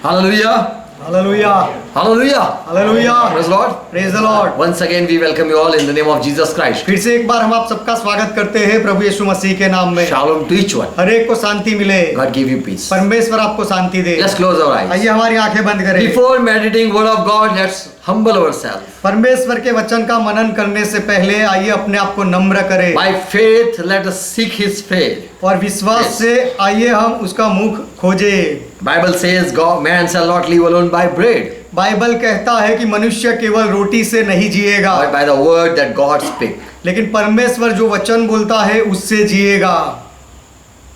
Hallelujah. Hallelujah. Hallelujah. Hallelujah. Praise the Lord. Praise the Lord. Once again we welcome you all in the name of Jesus Christ. फिर से एक बार हम आप सबका स्वागत करते हैं प्रभु यीशु मसीह के नाम में। Shalom to each one. हर एक को शांति मिले। God give you peace. परमेश्वर आपको शांति दे। Let's close our eyes. आइए हमारी आंखें बंद करें। Before meditating word of God, let's humble ourselves. परमेश्वर के वचन का मनन करने से पहले आइए अपने आप को नम्र करें। By faith, let us seek His face. और विश्वास से आइए हम उसका मुख खोजें। Bible says, God, man shall not live alone by bread, Bible कहता है कि मनुष्य केवल रोटी से नहीं जिएगा, but by the word that God speaks. लेकिन परमेश्वर जो वचन बोलता है उससे जिएगा।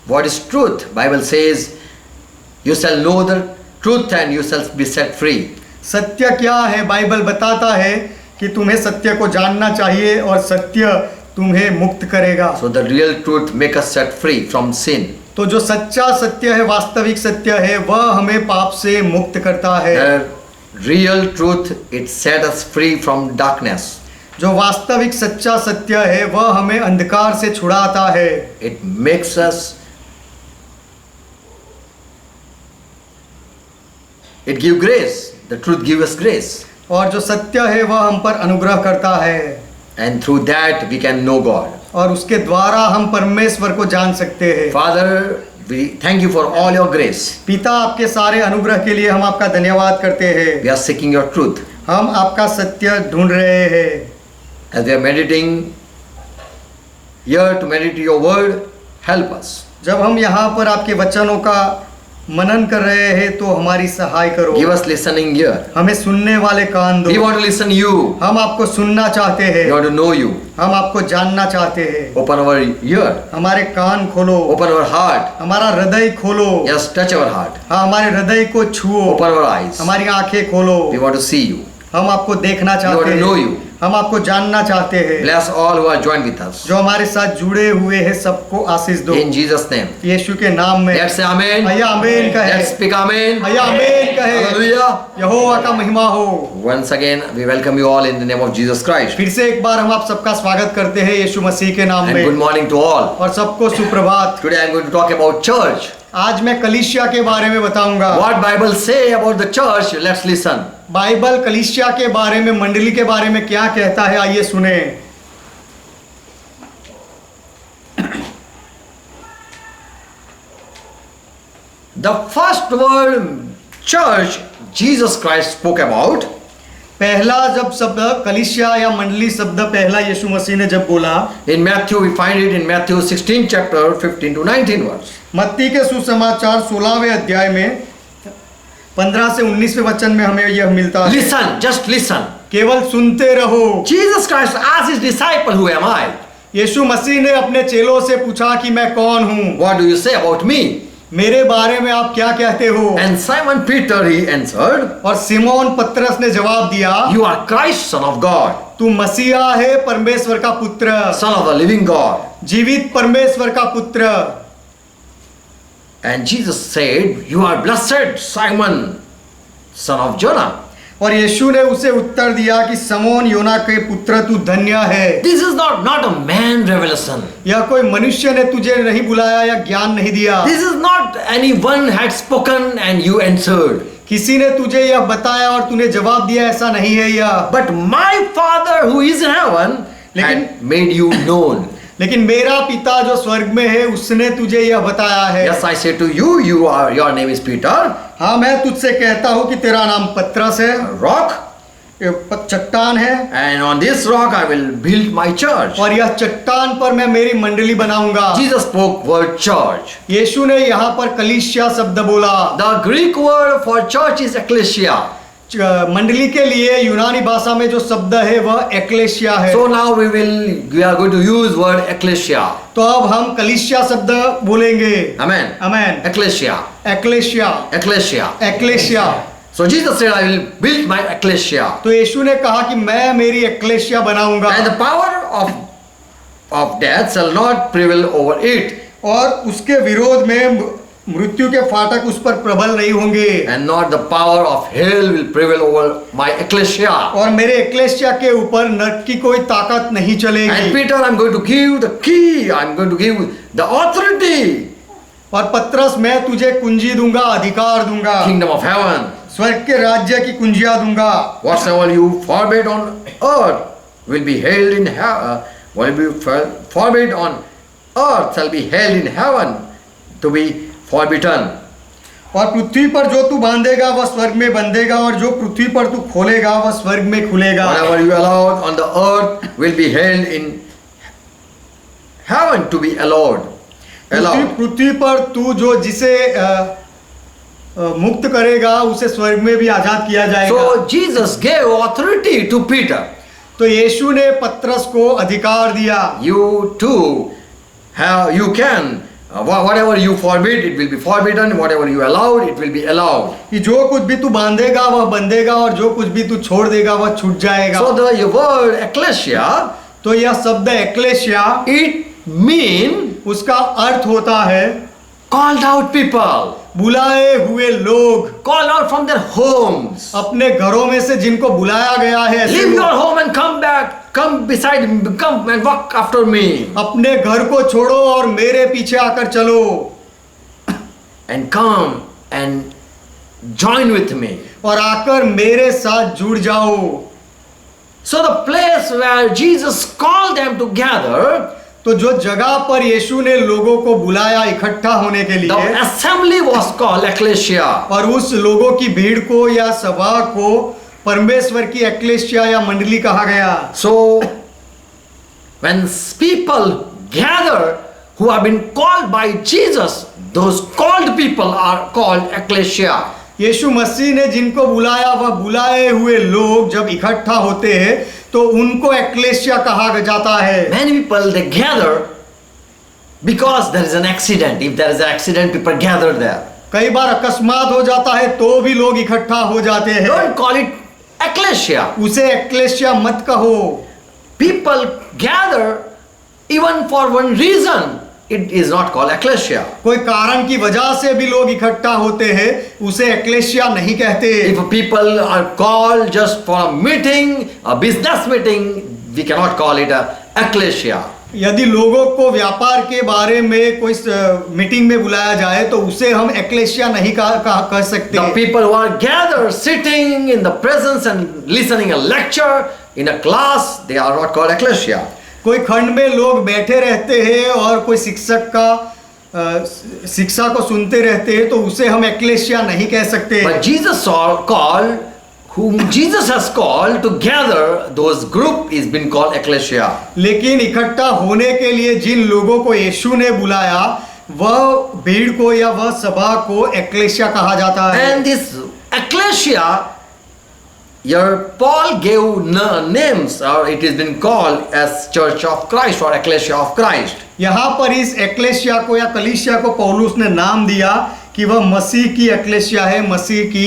What is truth? Bible says, you shall know the truth and you shall be set free. सत्य क्या है? बाइबल बताता है कि तुम्हें सत्य को जानना चाहिए और सत्य तुम्हें मुक्त करेगा। So the real truth make us set free from sin. तो जो सच्चा सत्य है, वास्तविक सत्य है, वह हमें पाप से मुक्त करता है। The real truth, it set us free from darkness. जो वास्तविक सच्चा सत्य है वह हमें अंधकार से छुड़ाता है। It makes us, it give grace. The truth give us grace. और जो सत्य है वह हम पर अनुग्रह करता है। And through that we can know God. और उसके द्वारा हम परमेश्वर को जान सकते हैं। Father, we thank you for all your grace. पिता, आपके सारे अनुग्रह के लिए हम आपका धन्यवाद करते हैं। We are seeking your truth. हम आपका सत्य ढूंढ रहे हैं। As we are meditating here to meditate your word, help us. जब हम यहाँ पर आपके वचनों का मनन कर रहे हैं तो हमारी सहाय करो। Give us listening ear. हमें सुनने वाले कान दो। We want to listen you. हम आपको सुनना चाहते हैं। We want to know you. हम आपको जानना चाहते हैं। Open our ear. हमारे कान खोलो। Open our heart. हमारा हृदय खोलो। Yes, touch our heart. हाँ, हमारे हृदय को छुओ। Open our eyes. हमारी आंखें खोलो। We want to see you. हम आपको देखना We चाहते want to know हैं। you. हम आपको जानना चाहते हैं। Bless all who are joined with us. जो हमारे साथ जुड़े हुए हैं सबको आशीष दो। In Jesus' name. यीशु के नाम में। Let's say amen. आइए आमीन कहे। Let's speak amen. आइए आमीन कहे। Hallelujah. यहोवा का महिमा हो। Once again, we welcome you all in the name of Jesus Christ. फिर से एक बार हम आप सबका स्वागत करते हैं यीशु मसीह के नाम And में। good morning to all. और सबको सुप्रभात। Today I am going to talk about church. आज मैं कलीसिया के बारे में बताऊंगा। What Bible say about the church? Let's listen. Bible कलीसिया के बारे में, मंडली के बारे में क्या कहता है, आइए सुने। The first word church Jesus Christ spoke about पहला जब शब्द कलीसिया या मंडली शब्द पहला यीशु मसीह ने जब बोला, in Matthew, we find it in Matthew 16 chapter 15 to 19 verse. मत्ती के सुसमाचार 16वें अध्याय में 15 से 19वें वचन में हमें यह मिलता है। Listen, just listen. केवल सुनते रहो। Jesus Christ asked his disciple, who am I? यीशु मसीह ने अपने चेलों से पूछा कि मैं कौन हूँ, What do you say about me? मेरे बारे में आप क्या कहते हो? And Simon Peter, he answered, और सिमोन पतरस ने जवाब दिया, you are Christ, son of God, तू मसीहा है, परमेश्वर का पुत्र, son of the living God. जीवित परमेश्वर का पुत्र। And Jesus said, you are blessed, Simon, son of Jonah. और यीशु ने उसे उत्तर दिया कि समोन योना के पुत्र, तू धन्य है। This is not a man revelation. यह कोई मनुष्य ने तुझे नहीं बुलाया या ज्ञान नहीं दिया। This is not anyone had spoken and you answered. किसी ने तुझे यह बताया और तूने जवाब दिया, ऐसा नहीं है यह। But my Father who is in heaven had made you known. लेकिन मेरा पिता जो स्वर्ग में है उसने तुझे यह बताया है। Yes, I say to you, your name is Peter, हाँ, मैं तुझसे कहता हूँ कि तेरा नाम पतरस है, a rock, चट्टान है, and on this rock I will build my church. और यह चट्टान पर मैं मेरी मंडली बनाऊंगा। Jesus spoke word church. यीशु ने यहाँ पर कलीसिया शब्द बोला। The Greek word for church is ecclesia. मंडली के लिए यूनानी भाषा में जो शब्द है वह एक्लेशिया है। So now we are going to use word ecclesia. तो अब हम कलीसिया शब्द बोलेंगे। Amen. Amen. Ecclesia. एक्लेशिया, Ecclesia. एक्लेशिया। So Jesus said, I will build my ecclesia. तो यीशु ने कहा कि मैं मेरी एक्लेशिया बनाऊंगा। And the power of death shall not prevail over it. और उसके विरोध में मृत्यु के फाटक उस पर प्रबल नहीं होंगे। And not the power of hell will prevail over my ecclesia. और मेरे एक्लेशिया के ऊपर नरक की कोई ताकत नहीं चलेगी। And Peter, I'm going to give the key. I'm going to give the authority. और पत्रस मैं तुझे कुंजी दूंगा, अधिकार दूंगा, kingdom of heaven. स्वर्ग के राज्य की कुंजियां दूंगा। Whatsoever you forbid on earth will be held in heaven. What will be forbid on earth shall be held in heaven to be forbidden. और पृथ्वी पर जो तू बांधेगा वह स्वर्ग में बंधेगा, और जो पृथ्वी पर तू खोलेगा वह स्वर्ग में खुलेगा। Whatever you allow on the earth will be held in heaven to be allowed. पृथ्वी पर तू जो जिसे मुक्त करेगा उसे स्वर्ग में भी आजाद किया जाएगा। So Jesus gave authority to Peter. तो यीशु ने पत्रस को अधिकार दिया। You too you can whatever you forbid it will be forbidden, whatever you allowed it will be allowed. कि जो कुछ भी तू बांधेगा वह बंधेगा, और जो कुछ भी तू छोड़ देगा वह छूट जाएगा। So the word ecclesia, तो यह शब्द एक्लेशिया, it mean उसका अर्थ होता है called out people, बुलाए हुए लोग, called out from their homes. अपने घरों में से जिनको बुलाया गया है, ऐसे Leave लोग। your home and come back, come beside me, come and walk after me. अपने घर को छोड़ो और मेरे पीछे आकर चलो, And come and join with me. और आकर मेरे साथ जुड़ जाओ। So the place where Jesus called them to gather, तो जो जगह पर यीशु ने लोगों को बुलाया इकट्ठा होने के the लिए, assembly was called ecclesia. और उस लोगों की भीड़ को या सभा को परमेश्वर की एक्लेशिया या मंडली कहा गया। So when people gather who have been called by Jesus, those called people are called ecclesia. यीशु मसीह ने जिनको बुलाया वह बुलाए हुए लोग जब इकट्ठा होते हैं तो उनको एक्लेशिया कहा जाता है। Many people they gather because there is an accident. If there is an accident, people gather there. कई बार अकस्मात हो जाता है तो भी लोग इकट्ठा हो जाते हैं। Don't call it ecclesia. उसे एक्लेशिया मत कहो। People gather even for one reason. It is not called ecclesia. कोई कारण की वजह से भी लोग इकट्ठा होते हैं, उसे एक्लेशिया नहीं कहते। If people are called just for a meeting, a business meeting, we cannot call it a ecclesia. यदि लोगों को व्यापार के बारे में कोई मीटिंग में बुलाया जाए तो उसे हम एक्लेशिया नहीं कह सकते। The people who are gathered, sitting in the presence and listening a lecture in a class, they are not called ecclesia. कोई खंड में लोग बैठे रहते हैं और कोई शिक्षक का शिक्षा को सुनते रहते हैं तो उसे हम एक्लेशिया नहीं कह सकते। But Jesus called, whom Jesus has called to gather, those group is been called ecclesia. लेकिन इकट्ठा होने के लिए जिन लोगों को यीशु ने बुलाया वह भीड़ को या वह सभा को एक्लेशिया कहा जाता है। And this ecclesia, here Paul gave names, or it has been called as Church of Christ or Ecclesia of Christ. यहाँ पर इस एक्लेशिया को या कलीसिया को पौलुस ने नाम दिया कि वह मसीह की एक्लेशिया है, मसीह की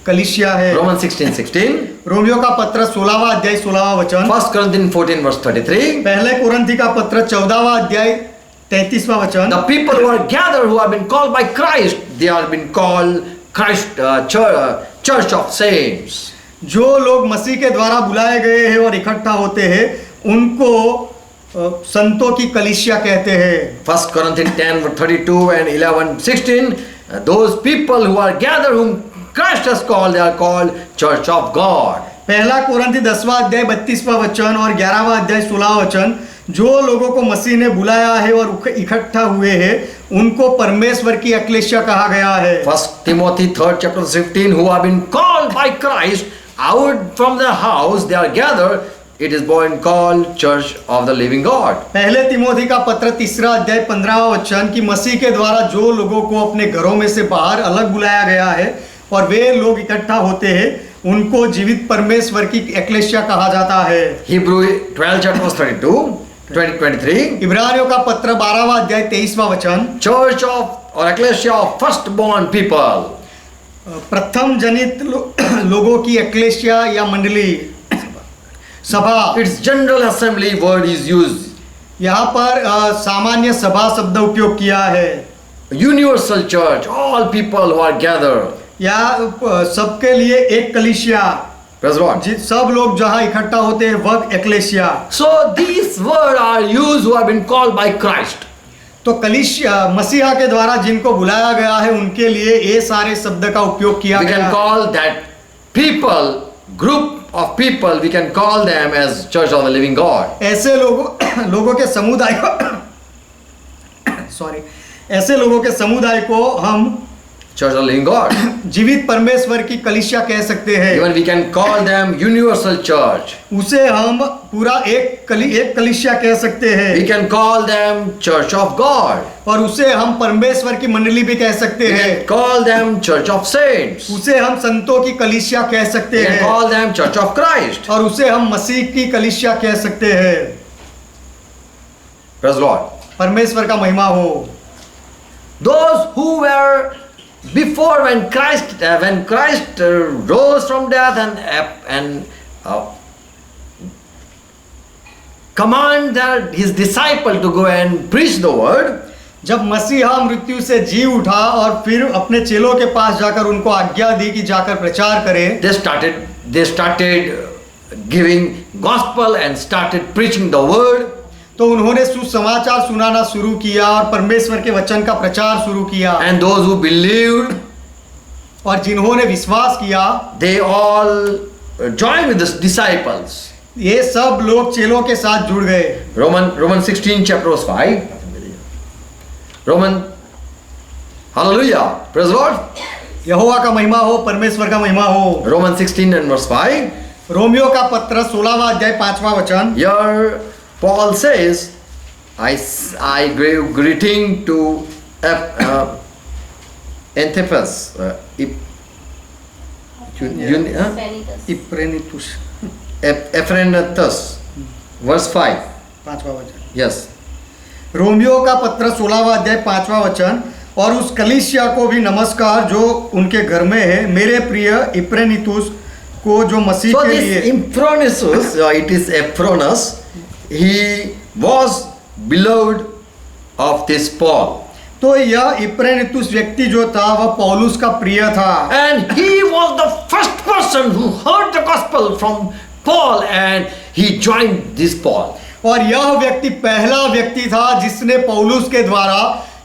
कलीसिया है। Romans 16:16. रोमियो का पत्र 16वां अध्याय 16वां वचन। 1 Corinthians 14 verse 33. पहले कुरिन्थी का पत्र 14वां अध्याय 33वां वचन। The people who are gathered, who have been called by Christ, they are been called Christ Church of Saints. जो लोग मसीह के द्वारा बुलाए गए हैं और इकट्ठा होते हैं उनको संतों की कलीसिया कहते हैं। 1 Corinthians 10 verse 32 and 11:16. Those people who are gathered, whom Christ has called, they are called Church of God. पहला कुरिन्थी 10वां अध्याय 32वां वचन और 11वां अध्याय 16वां वचन। जो लोगों को मसीह ने बुलाया है और इकट्ठा हुए हैं उनको परमेश्वर की एक्लेशिया कहा गया है। 1 Timothy 3rd chapter 15, who have been called by Christ out from the house, they are gathered. It is born called Church of the Living God. पहले तिमोथी का पत्र 3रा अध्याय 15वां वचन कि मसीह के द्वारा जो लोगों को अपने घरों में से बाहर अलग बुलाया गया है और वे लोग इकट्ठा होते हैं उनको जीवित परमेश्वर की एक्लेशिया कहा जाता है। Hebrew 12 chapter 32, 23. इब्रानियों का पत्र 12वां अध्याय 23वां वचन। Church of or Ecclesia of firstborn people. प्रथम जनित लोगों की एक्लेशिया या मंडली सभा। Its general assembly word is used. यहाँ पर सामान्य सभा शब्द उपयोग किया है। Universal church, all people who are gathered. या सबके लिए एक कलीसिया, Praise God. सब लोग जहाँ इकट्ठा होते हैं वह एक्लेशिया। So these words are used who have been called by Christ. तो कलीसिया मसीहा के द्वारा जिनको बुलाया गया है उनके लिए ये सारे शब्द का उपयोग किया We गया can है। call that people, group of people, we can call them as Church of the Living God. ऐसे लोगों के समुदाय सॉरी ऐसे लोगों के समुदाय को हम Church of the Living God. जीवित परमेश्वर की कलीसिया कह सकते हैं। Even we can call them Universal Church. उसे हम पूरा एक कलीसिया कह सकते हैं We can call them Church of God. और उसे हम परमेश्वर की मंडली भी कह सकते We हैं। can call them Church of Saints. उसे हम संतों की कलीसिया कह सकते We can हैं call them Church of Christ. और उसे हम मसीह की कलीसिया कह सकते हैं। Praise God. परमेश्वर का महिमा हो। Those who were before when Christ rose from death and commanded his disciple to go and preach the word. जब मसीहा मृत्यु से जी उठा और फिर अपने चेलों के पास जाकर उनको आज्ञा दी कि जाकर प्रचार करें, They started giving gospel and started preaching the word. तो उन्होंने सुसमाचार सुनाना शुरू किया और परमेश्वर के वचन का प्रचार शुरू किया। And those who believed, और जिन्होंने विश्वास किया, they all joined with the disciples. ये सब लोग चेलों के साथ जुड़ गए। Roman 16 chapter verse 5. Hallelujah, praise the Lord. यहोवा का महिमा हो, परमेश्वर का महिमा हो। Roman 16 and verse 5. रोमियो का पत्र 16वां अध्याय 5वां वचन। Here Paul says, I give greeting to Antipas, Ephraimithus, verse 5. 5वां वचन। Yes. रोमियो का पत्र 16वां अध्याय 5वां वचन। और उस कलीसिया को भी नमस्कार जो उनके घर में है, मेरे प्रिय इप्रेनितुस को जो मसीह So के this लिए। Ephronus, it is Ephronus, he was beloved of this Paul. तो यह इप्रेनितुस व्यक्ति जो था वह पौलुस का प्रिय था। And he was the first person who heard the gospel from Paul and he joined this Paul. और यह व्यक्ति पहला व्यक्ति था जिसने पौलुस के द्वारा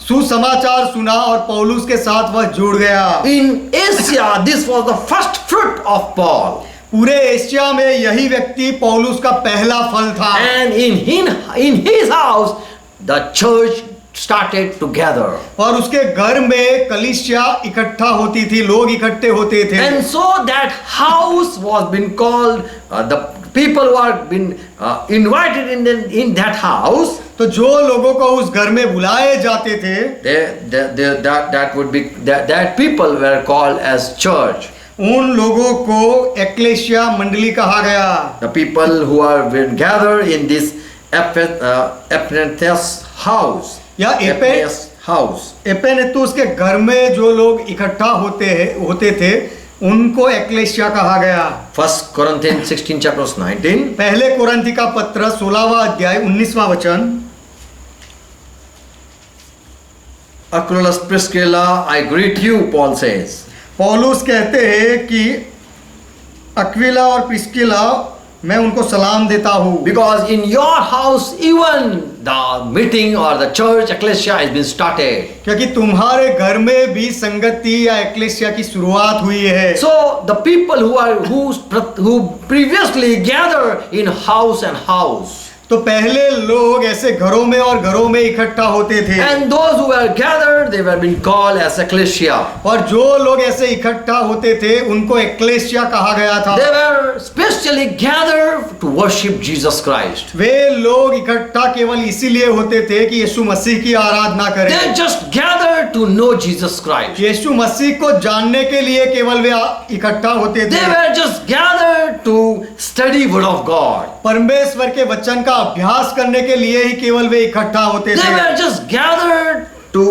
सुसमाचार सुना और पौलुस के साथ वह जुड़ गया। In Asia, this was the first fruit of Paul. पूरे एशिया में यही व्यक्ति पौलुस का पहला फल था। And in his house, the church started together. और उसके घर में कलीसिया इकट्ठा होती थी, लोग इकट्ठे होते थे। And so that house was been called, the people who are been invited in that house, तो जो लोगों को उस घर में बुलाए जाते थे, that people were called as church. उन लोगों को एक्लेसिया मंडली कहा गया। The people who are been gathered in this Epenetus house. या Epenetus house. एपेनेतुस के घर में जो लोग इकट्ठा होते थे उनको एक्लेसिया कहा गया। 1 Corinthians 16 chapter 19. पहले कोरिन्थी का पत्र 16वां अध्याय 19वां वचन। Aquilus, Priscilla, I greet you, Paul says. पौलुस कहते हैं कि अक्विला और प्रिस्किला मैं उनको सलाम देता हूँ। Because in your house even the meeting or the church ecclesia has been started. क्योंकि तुम्हारे घर में भी संगति या एक्लेसिया की शुरुआत हुई है। So the people who previously gathered in house and house. तो पहले लोग ऐसे घरों में और घरों में इकट्ठा होते थे। And those who were gathered, they were being called as ecclesia. और जो लोग ऐसे इकट्ठा होते थे उनको एक्लेसिया कहा गया था। They were specially gathered to worship Jesus Christ. वे लोग इकट्ठा केवल इसीलिए होते थे कि यीशु मसीह की आराधना करें। They just gathered to know Jesus Christ. यीशु मसीह को जानने के लिए केवल वे इकट्ठा होते They थे। were just gathered to study word of God. परमेश्वर के वचन का अभ्यास करने के लिए ही केवल वे इकट्ठा होते They थे। were just gathered to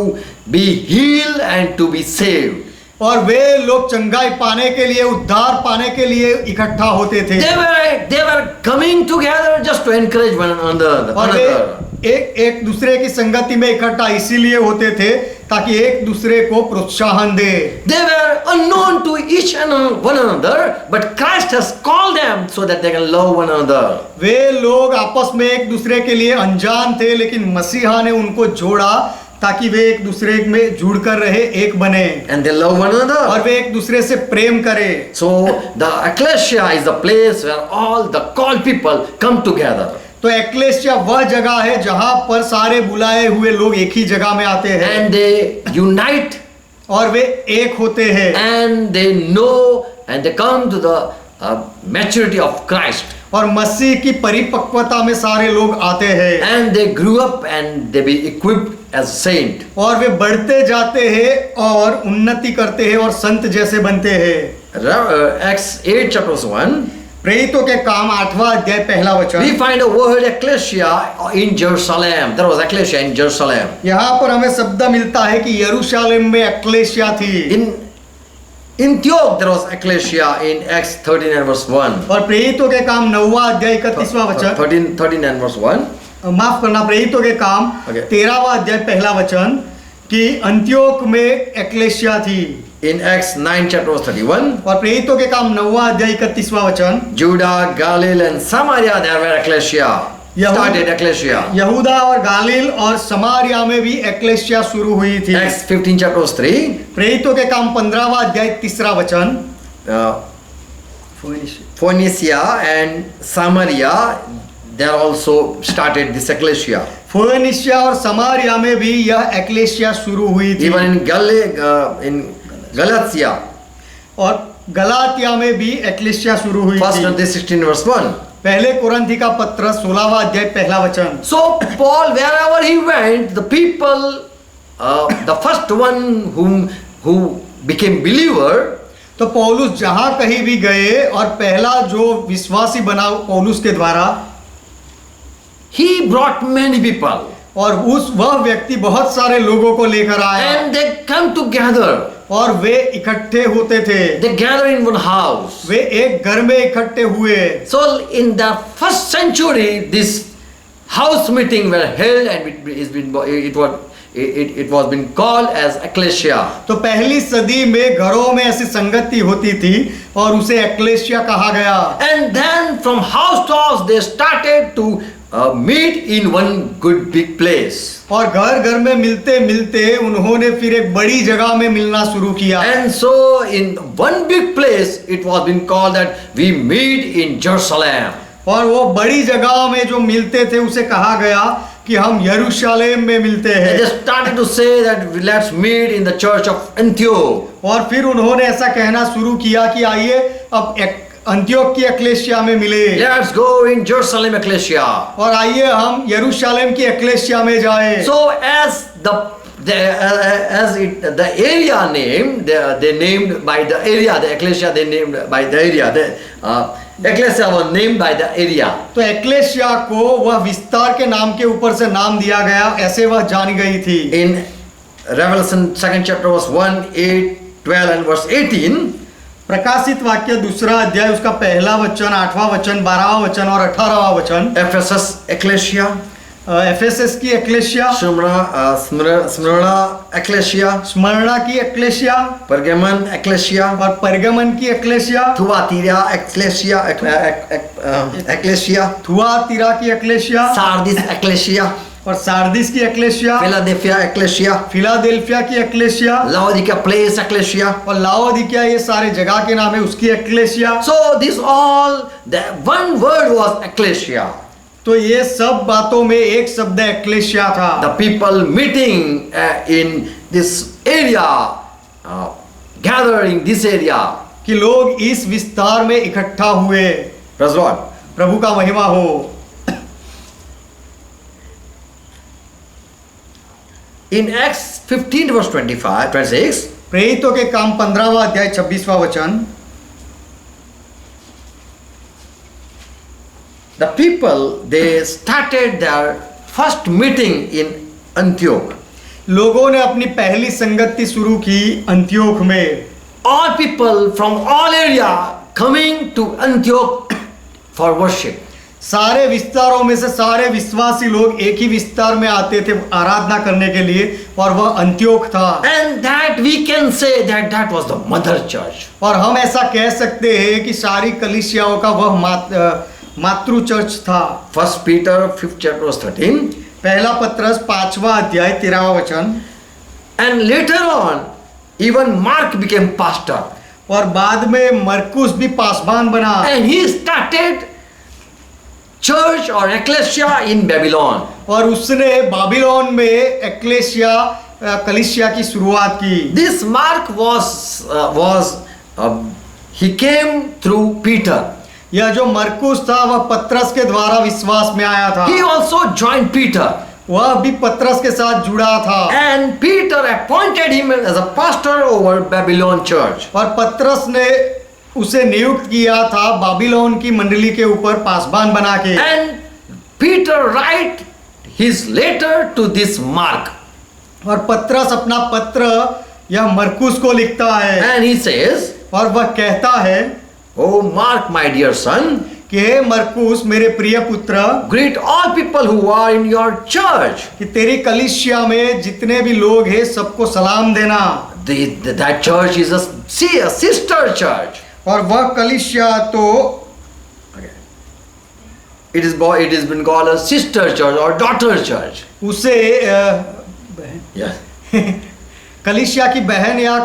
be healed and to be saved. और वे लोग चंगाई पाने के लिए, उद्धार पाने के लिए इकट्ठा होते थे। They were coming together just to encourage one another. और वे एक दूसरे की संगति में इकट्ठा इसीलिए होते थे ताकि एक दूसरे को प्रोत्साहन दे। They were unknown to each and one another, but Christ Christ has called them so that they can love one another. वे लोग आपस में एक दूसरे के लिए अनजान थे, लेकिन मसीहा ने उनको जोड़ा ताकि वे एक दूसरे में जुड़कर रहे, एक बने, And they love one और another. वे एक दूसरे से प्रेम करें। So the ecclesia is the place where all the called people come together. तो एक्लेसिया वह जगह है जहां पर सारे बुलाए हुए लोग एक ही जगह में आते हैं And they unite और वे एक होते हैं and they know and they come to the maturity of Christ. और मसीह की परिपक्वता में सारे लोग आते हैं And they grew up and they be equipped as saint. और वे बढ़ते जाते हैं और उन्नति करते हैं और संत जैसे बनते हैं। Acts 8 chapter 1. प्रेरितों के काम 8वां अध्याय पहला We वचन। find a word ecclesia in Jerusalem. There was ecclesia in Jerusalem. यहाँ पर हमें शब्द मिलता है कि यरूशलेम में एक्लेसिया थी। In Antioch there was ecclesia in Acts 13 and verse 1. और प्रेरितों के काम 9वां अध्याय 31वां वचन, 13 and verse 1. माफ करना, प्रेरितों के काम Okay. 13वां अध्याय पहला वचन कि अंत्योक में एक्लेसिया थी। In Acts 9 chapter verse 31. और प्रेरितों के काम 9वां अध्याय 31वां वचन, Judah, Galilee and Samaria there were ecclesia. Started ecclesia. यहूदा और गालिल और समारिया में भी एक्लेसिया शुरू हुई थी। Acts 15 chapter verse 3. प्रेरितों के काम 15वां अध्याय 3रा वचन, Phoenicia and Samaria there also started this ecclesia. फोनिशिया और समारिया में भी यह एक्लेसिया शुरू हुई थी। Even in Galatia, और गलातिया में भी एक्लेसिया शुरू हुई 1 थी। Corinthians 16 verse 1. पहले कुरिन्थी का पत्र 16वां अध्याय पहला वचन। So Paul, wherever he went, the people, the first one who became believer, तो पौलुस जहां कहीं भी गए और पहला जो विश्वासी बना पौलुस के द्वारा, he brought many people, और वह व्यक्ति बहुत सारे लोगों को लेकर आया and they come together. और वे इकट्ठे होते थे, They gather in one house. वे एक घर में इकट्ठे हुए। So in the first century, this house meeting were held, and it was been called as ecclesia. तो पहली सदी में घरों में ऐसी संगति होती थी और उसे एक्लेसिया कहा गया। And then from house to house they started to meet in one good big place. और घर घर में मिलते मिलते उन्होंने फिर एक बड़ी जगह में मिलना शुरू किया। And so in one big place it was been called that we meet in Jerusalem. और वो बड़ी जगह में जो मिलते थे उसे कहा गया कि हम यरूशलेम में मिलते And हैं। they started to say that let's meet in the church of Antioch. और फिर उन्होंने ऐसा कहना शुरू किया कि आइए अब अंत्योक की एक्लेसिया में मिले, Let's go in Jerusalem ecclesia. और आइए हम यरूशलेम की एक्लेसिया में जाए। So as the area name, they named by the area, the ecclesia they named by the area. The ecclesia was named by the area. तो एक्लेसिया को वह विस्तार के नाम के ऊपर से नाम दिया गया, ऐसे वह जानी गई थी। In Revelation 2nd chapter verse 1, 8, 12 and verse 18. प्रकाशित वाक्य 2रा अध्याय उसका पहला वचन, 8वां वचन, 12वां वचन और 18वां वचन। Ephesus ecclesia, एफेसस की एक्लेसिया, Smyrna ecclesia, स्मरणा की एक्लेसिया Pergamon ecclesia, और परगमन की एक्लेसिया, Thyatira ecclesia, थुआतीरा की एक्लेसिया Sardis ecclesia, और सार्दिस की एक्लेसिया, Philadelphia ecclesia, फिलाडेल्फिया की एक्लेसिया Laodicea place ecclesia. और लाओदिकिया, ये सारे जगह के नाम है उसकी achalasia. So this all, the one word was ecclesia. तो ये सब बातों में एक शब्द एक्लेसिया था। The people meeting in this area, gathering this area. कि लोग इस विस्तार में इकट्ठा हुए। Praise the Lord. प्रभु का महिमा हो। In Acts 15 verse 26, प्रेरितों के काम 15वां अध्याय 26वां वचन, the people, they started their first meeting in Antioch. लोगों ने अपनी पहली संगति शुरू की अंत्योक में। All people from all area coming to Antioch for worship. सारे विस्तारों में से सारे विश्वासी लोग एक ही विस्तार में आते थे आराधना करने के लिए, और वह अंत्योक था। And that we can say that that was the mother church. और हम ऐसा कह सकते हैं कि सारी कलीसियाओं का वह मातृ चर्च था। 1 Peter 5th chapter verse 13. पहला पत्रस 5वां अध्याय 13वां वचन। And later on, even Mark became pastor. और बाद में मरकुस भी पासबान बना, And he started church or ecclesia in Babylon. और उसने बाबिलोन में एक्लेसिया कलीसिया की शुरुआत की। This Mark he came through Peter. यह जो मरकुस था वह पत्रस के द्वारा विश्वास में आया था। He also joined Peter. वह भी पत्रस के साथ जुड़ा था, And Peter appointed him as a pastor over Babylon church. और पत्रस ने उसे नियुक्त किया था बाबिलोन की मंडली के ऊपर पासबान बना के। And Peter write his letter to this Mark. और पत्रस अपना पत्र यह मरकुस को लिखता है, And he says, और वह कहता है Oh Mark, my dear son, कि हे मरकुस मेरे प्रिय पुत्र, greet all people who are in your church. कि तेरी कलीसिया में जितने भी लोग हैं सबको सलाम देना। That church is a sister church. और वह कलीसिया तो It is been called a sister church or daughter church. उसे Yeah. कलीसिया की बहन या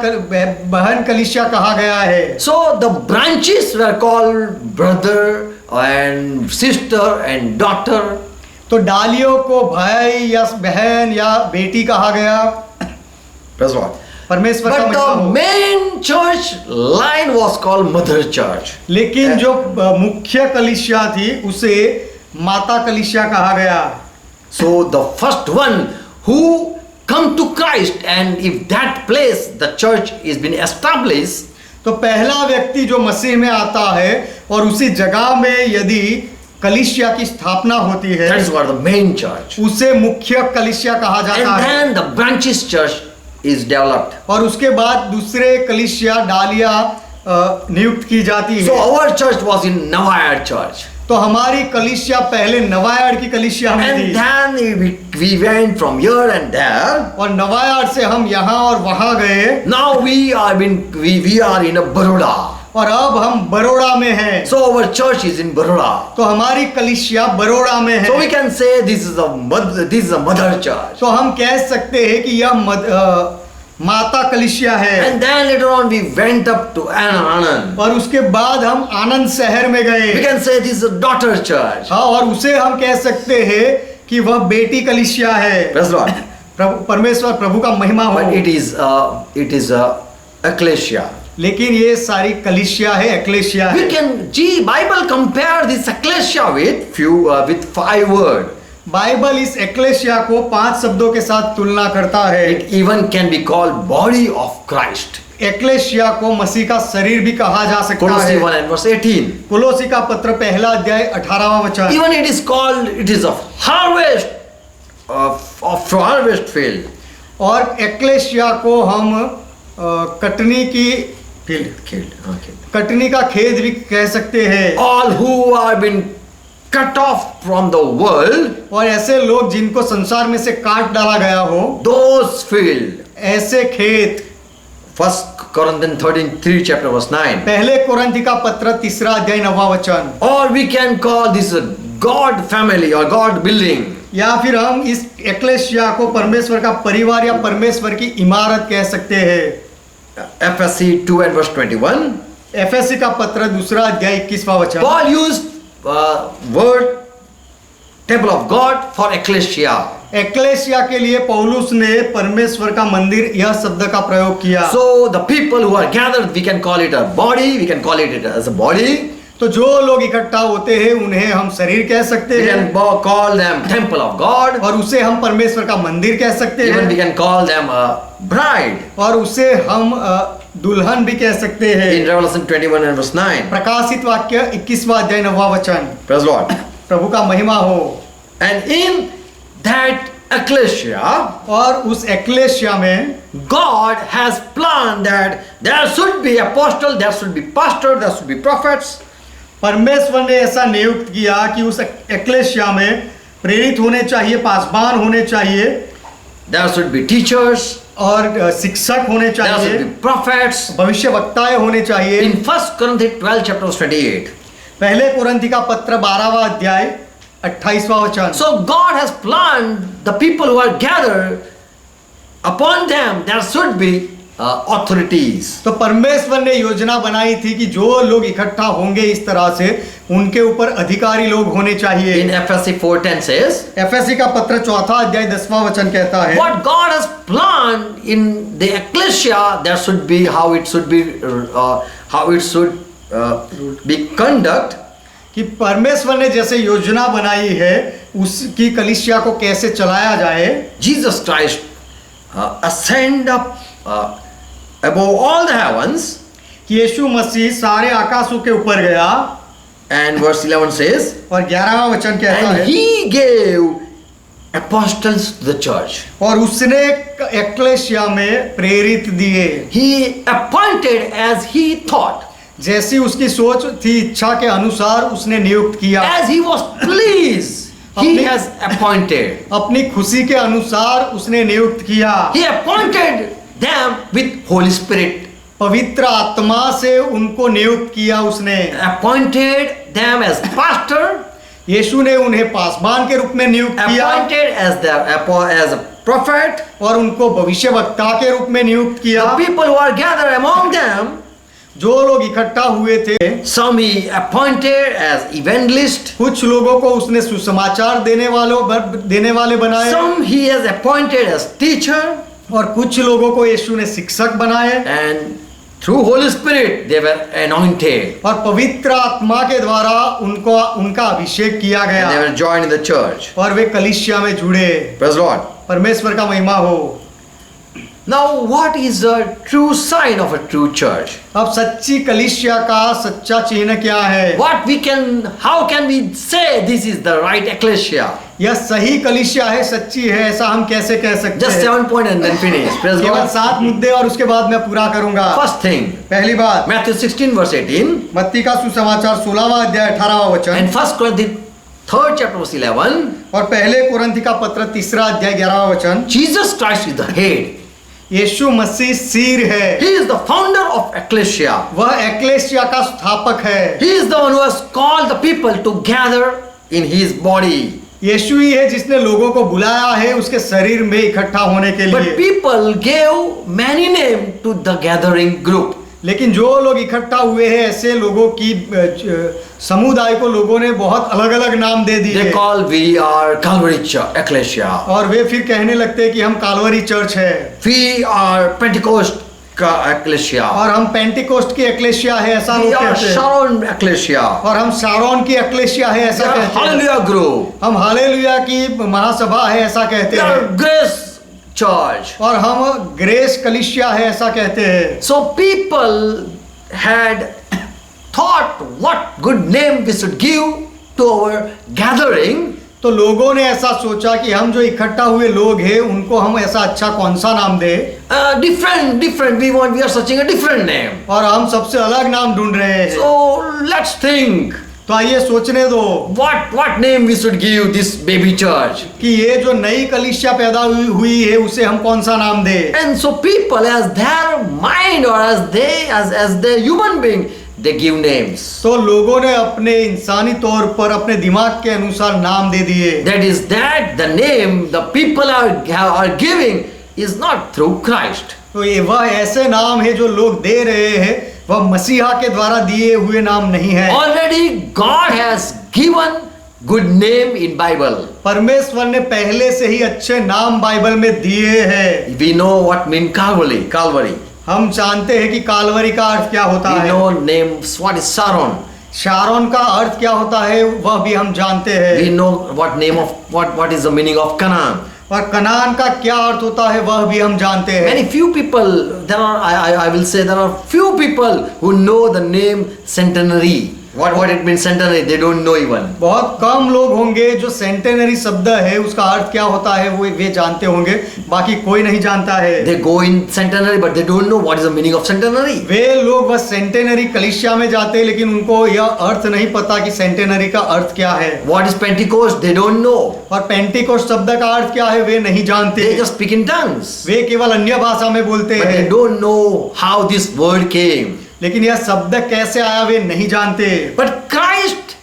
बहन कलीसिया कहा गया है। So the branches were called brother and sister and daughter. तो डालियों को भाई या बहन या बेटी कहा गया। That's what. परमेश्वर का But महिमा the हो। main church line was called mother church. लेकिन जो मुख्य कलीसिया थी उसे माता कलीसिया कहा गया। So the first one who come to Christ, and if that place the church is been established, तो पहला व्यक्ति जो मसीह में आता है और उसी जगह में यदि कलीसिया की स्थापना होती है, that is what the main church. उसे मुख्य कलीसिया कहा जाता And है। then the branches church is developed. और उसके बाद दूसरे कलीसिया डालिया नियुक्त की जाती है। So our church was in Navayad church. तो हमारी कलीसिया पहले नवायाड़ की कलीसिया में And थी, then we went from here and there. और नवायाड़ से हम यहाँ और वहाँ गए, Now we are in a Baroda. और अब हम बड़ौदा में हैं। So our church is in Baroda. तो हमारी कलीसिया बड़ौदा में है। So we can say this is a mother church. तो हम कह सकते हैं कि यह माता कलीसिया है। And then later on we went up to Anand. और उसके बाद हम आनंद शहर में We गए, can say this is a daughter church. हाँ, और उसे हम कह सकते हैं कि वह बेटी कलीसिया है। Praise Lord. परमेश्वर प्रभु का महिमा हो। But it is a ecclesia. लेकिन ये सारी कलीसिया है, एक्लेसिया We है। can Bible compare this ecclesia with 5 words. Bible इस एक्लेसिया को 5 शब्दों के साथ तुलना करता है। It even can be called body of Christ. Ecclesia को मसीह का शरीर भी कहा जा सकता Colossae है। 1 and verse 18. कोलोसी का पत्र पहला अध्याय 18वां वचन। Even it is a harvest of harvest field. और एक्लेसिया को हम कटनी की कटनी का खेत भी कह सकते हैं। All who are been cut off from the world, और ऐसे लोग जिनको संसार में से काट डाला गया हो, those field. ऐसे खेत। 1 Corinthians 13 chapter verse 9. पहले कोरिन्थी का पत्र 3 अध्याय 9वां वचन। Or we can call this a God family or God building. या फिर हम इस एक्लेसिया को परमेश्वर का परिवार या परमेश्वर की इमारत कह सकते हैं। FSC 2 and verse 21. एफएससी का पत्र 2 अध्याय 21वां वचन। Paul used word temple of God for ecclesia. Ecclesia के लिए पौलुस ने परमेश्वर का मंदिर यह शब्द का प्रयोग किया। So the people who are gathered, we can call it a body, we can call it as a body. तो जो लोग इकट्ठा होते हैं उन्हें हम शरीर कह सकते We हैं, can call them temple of God. और उसे हम परमेश्वर का मंदिर कह सकते Even we हैं, can call them a bride. और उसे हम दुल्हन भी कह सकते हैं। In Revelation 21 and verse 9. प्रकाशित वाक्य 21वां अध्याय 9वां वचन। Praise Lord. प्रभु का महिमा हो। And in that ecclesia, और उस एक्लेसिया में God has planned that there should be apostle, there should be pastor, there should be prophets. परमेश्वर ने ऐसा नियुक्त किया कि उस एक्लेशिया में प्रेरित होने चाहिए, पासबान होने चाहिए, there should be teachers, और शिक्षक होने there should चाहिए, be prophets. भविष्यवक्ताएं होने चाहिए। In 1 Corinthians 12 chapter 28. पहले कुरिन्थी का पत्र 12वां अध्याय 28वां वचन। So God has planned the people who are gathered, upon them there should be authorities. तो परमेश्वर ने योजना बनाई थी कि जो लोग इकट्ठा होंगे इस तरह से उनके ऊपर अधिकारी लोग होने चाहिए। In Ephesians 4:10 says, एफएसी का पत्र 4वां अध्याय 10वां वचन कहता है, what God has planned in the ecclesia, there should be how it should be conduct. कि परमेश्वर ने जैसे योजना बनाई है उसकी कलीसिया को कैसे चलाया जाए। Jesus Christ ascend up above all the heavens, कि यीशु मसीह सारे आकाशों के ऊपर गया, and verse 11 says, और 11वां वचन कहता and है, he gave apostles to the church. और उसने एक्लेशिया में प्रेरित दिए, He appointed as he thought, जैसी उसकी सोच थी, इच्छा के अनुसार उसने नियुक्त किया, as he was pleased, he अपनी- has appointed. अपनी खुशी के अनुसार उसने नियुक्त किया। He appointed them with Holy Spirit. पवित्र आत्मा से उनको नियुक्त किया उसने। Appointed them as pastor. यीशु ने उन्हें पासबान के रूप में नियुक्त किया, Appointed as a prophet. और उनको भविष्यवक्ता के रूप में नियुक्त The किया। people who are gathered among them, जो लोग इकट्ठा हुए थे, some he appointed as evangelist. कुछ लोगों को उसने सुसमाचार देने वाले बनाए, Some he has appointed as teacher. और कुछ लोगों को यीशु ने शिक्षक बनाए, And through Holy Spirit they were anointed. और पवित्र आत्मा के द्वारा उनका अभिषेक किया And they गया, were joined in the church. और वे कलीसिया में जुड़े। Praise the Lord. परमेश्वर का महिमा हो। Now, what is a true sign of a true church? अब सच्ची कलीसिया का सच्चा चिन्ह क्या है? How can we say this is the right ecclesia? यह सही कलीसिया है, सच्ची है, ऐसा हम कैसे कह सकते Just हैं? 7 points and then finish. Praise केवल God. 7 मुद्दे और उसके बाद मैं पूरा करूंगा। First thing, पहली बात, Matthew 16 verse 18 मत्ती का सुसमाचार 16वां अध्याय 18वां वचन, and 1 Corinthians 3rd chapter verse 11. और पहले कुरिन्थी का पत्र 3रा अध्याय 11वां वचन। Jesus Christ is the head. यीशु मसीह सिर है, He is the founder of ecclesia. वह एक्लेसिया का स्थापक है। He is the one who has called the people to gather in his body. यीशु ही है जिसने लोगों को बुलाया है उसके शरीर में इकट्ठा होने के But लिए। people gave many names to the gathering group. लेकिन जो लोग इकट्ठा हुए हैं ऐसे लोगों की समुदाय को लोगों ने बहुत अलग अलग नाम दे दिए, They call we are Calvary Church, ecclesia. और वे फिर कहने लगते हैं कि हम कालवरी चर्च है, We are Pentecost ecclesia. और हम पेंटिकोस्ट की एक्लेशिया है, ऐसा We लोग are कहते हैं, Sharon ecclesia. और हम शारोन की एक्लेशिया है We ऐसा are कहते हैं, Hallelujah group. हम हालेलुया की महासभा है ऐसा कहते We हैं, are Grace Church. और हम ग्रेस कलीसिया है ऐसा कहते हैं। So people had thought what good name we should give to our gathering. तो लोगों ने ऐसा सोचा कि हम जो इकट्ठा हुए लोग हैं उनको हम ऐसा अच्छा कौन सा नाम दे, Different. We are searching a different name. और हम सबसे अलग नाम ढूंढ रहे हैं। So let's think. तो आइए सोचने दो What name we should give this baby church? कि ये जो नई कलीसिया पैदा हुई है उसे हम कौन सा नाम दे। And so people, as their mind or as their human being, they give names. तो लोगों ने अपने इंसानी तौर पर अपने दिमाग के अनुसार नाम दे दिए। That the name the people are giving is not through Christ. तो ये वह ऐसे नाम है जो लोग दे रहे हैं, वह मसीहा के द्वारा दिए हुए नाम नहीं है। Already God has given good name in Bible. परमेश्वर ने पहले से ही अच्छे नाम बाइबल में दिए हैं। We know what mean Calvary. हम जानते हैं कि कालवरी का अर्थ क्या होता We है, know names what is Sharon. Sharon का अर्थ क्या होता है वह भी हम जानते We हैं, know what is the meaning of Canaan. और कनान का क्या अर्थ होता है वह भी हम जानते हैं। Many few people, I will say there are few people who know the name centenary. What it means centenary? They don't know even. बहुत कम लोग होंगे जो सेंटेनरी शब्द है उसका अर्थ क्या होता है वो वे जानते होंगे, बाकी कोई नहीं जानता है। They go in centenary, but they don't know what is the meaning of centenary. वे लोग बस सेंटेनरी कलीसिया में जाते हैं लेकिन उनको यह अर्थ नहीं पता कि सेंटेनरी का अर्थ क्या है। What is Pentecost? They don't know. और पेंटिकोस्ट शब्द का अर्थ क्या है वे नहीं जानते। They just speak in tongues. वे केवल अन्य भाषा में बोलते But they हैं, don't know how this word came. लेकिन यह शब्द कैसे आया वे नहीं जानते। But Christ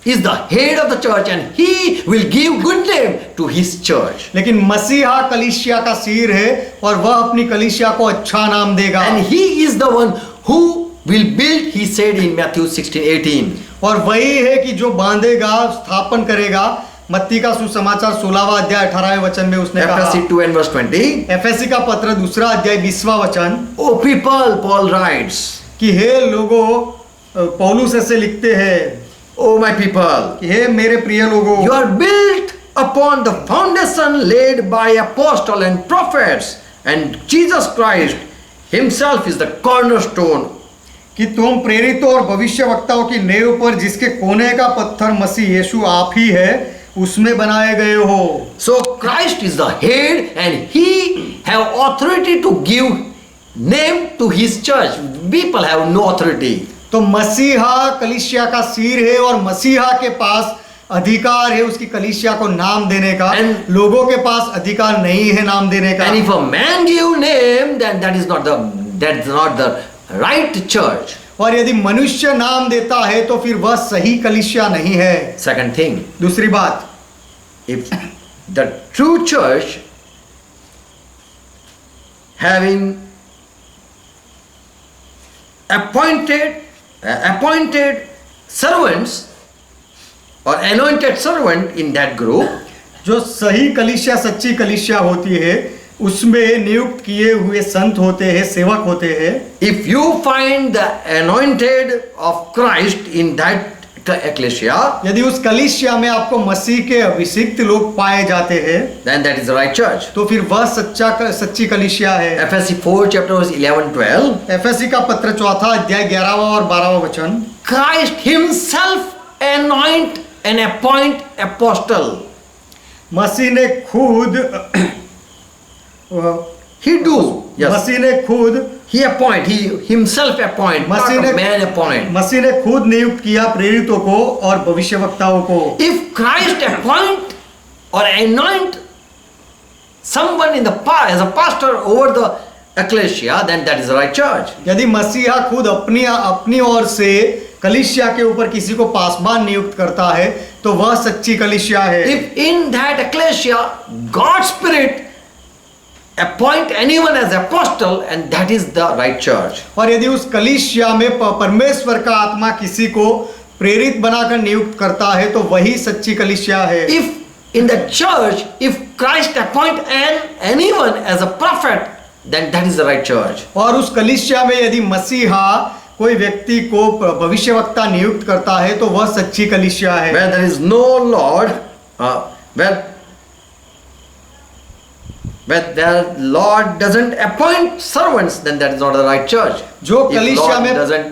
is the head of the church and he will give good name to his church. लेकिन मसीहा कलीसिया का सिर है और वह अपनी कलीसिया को अच्छा नाम देगा। And he is the one who will build, he said in Matthew 16:18. और वही है कि जो बांधेगा, स्थापन करेगा। मत्ती का सुसमाचार 16वां अध्याय 18वें वचन में उसने कहा। Ephesians 2 and verse 20. एफएसी का पत्र 2 अध्याय 20वां वचन Oh people, Paul writes. कि हे लोगों, पौलुस ऐसे लिखते हैं Oh my people. कि हे मेरे प्रिय लोगों, You are built upon the foundation laid by apostles and prophets, and Jesus Christ himself is the cornerstone. कि तुम प्रेरितों और भविष्यवक्ताओं की नींव पर जिसके कोने का पत्थर मसीह यीशु आप ही है उसमें बनाए गए हो। So Christ is the head and he have authority to give name to his church. People have no authority. तो मसीहा कलीसिया का सिर है और मसीहा के पास अधिकार है उसकी कलीसिया को नाम देने का। And- लोगों के पास अधिकार नहीं है नाम देने का। And if a man give name, then that's not the right church. और यदि मनुष्य नाम देता है तो फिर वह सही कलीसिया नहीं है। Second thing, दूसरी बात, if the true church having appointed servants or anointed servant in that group, जो सही कलीसिया सच्ची कलीसिया होती है उसमें नियुक्त किए हुए संत होते हैं, सेवक होते हैं। if you find the anointed of Christ in that ecclesia, यदि उस कलीसिया में आपको मसीह के अभिषिक्त लोग पाए जाते हैं then that is the right church. तो फिर वह सच्ची कलीसिया है। Ephesians 4 chapter verse 11-12. एफएसी का पत्र 4 अध्याय 11वां और 12वां वचन, Christ himself anoint and appoint apostle. मसीह ने खुद He do. Yes. मसीह ने खुद He appoint. He himself appoint. Not Masih a ने man appoint. मसीह ने खुद नियुक्त किया प्रेरितों को और भविष्यवक्ताओं को। If Christ appoint or anoint someone in the past as a pastor over the ecclesia, then that is the right church. यदि मसीहा खुद अपनी ओर से कलीसिया के ऊपर किसी को पासबान नियुक्त करता है तो वह सच्ची कलीसिया है। If in that ecclesia God's Spirit appoint anyone as apostle, and that is the right church. और यदि उस कलीसिया में परमेश्वर का आत्मा किसी को प्रेरित बनाकर नियुक्त करता है तो वही सच्ची कलीसिया है। If in the church, if Christ appoint anyone as a prophet, then that is the right church. और उस कलीसिया में यदि मसीहा कोई व्यक्ति को भविष्यवक्ता नियुक्त करता है तो वह सच्ची कलीसिया है। Where there is no Lord, where the Lord doesn't appoint servants, then that is not the right church. जो If कलीसिया Lord में doesn't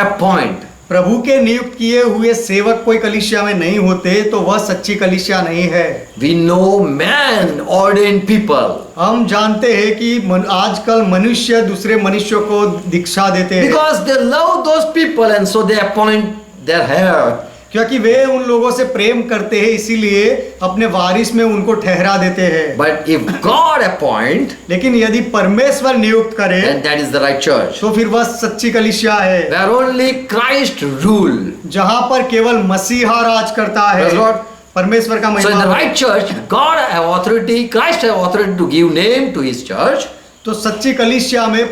appoint, प्रभु के नियुक्त किए हुए सेवक कोई कलीसिया में नहीं होते तो वह सच्ची कलीसिया नहीं है। we know man ordained people. हम जानते हैं कि आजकल मनुष्य दूसरे मनुष्यों को दीक्षा देते हैं Because they love those people and so they appoint their heir. क्योंकि वे उन लोगों से प्रेम करते हैं इसीलिए अपने वारिस में उनको ठहरा देते हैं। But if God appoint, लेकिन यदि परमेश्वर नियुक्त करे then that is the right church. तो फिर वह सच्ची कलीसिया है Where only Christ rule. जहां पर केवल मसीहा राज करता है। Praise Lord. परमेश्वर का So in महिमा the हो। right church, God have authority, Christ have authority to give name to his church. तो सच्ची कलीसिया में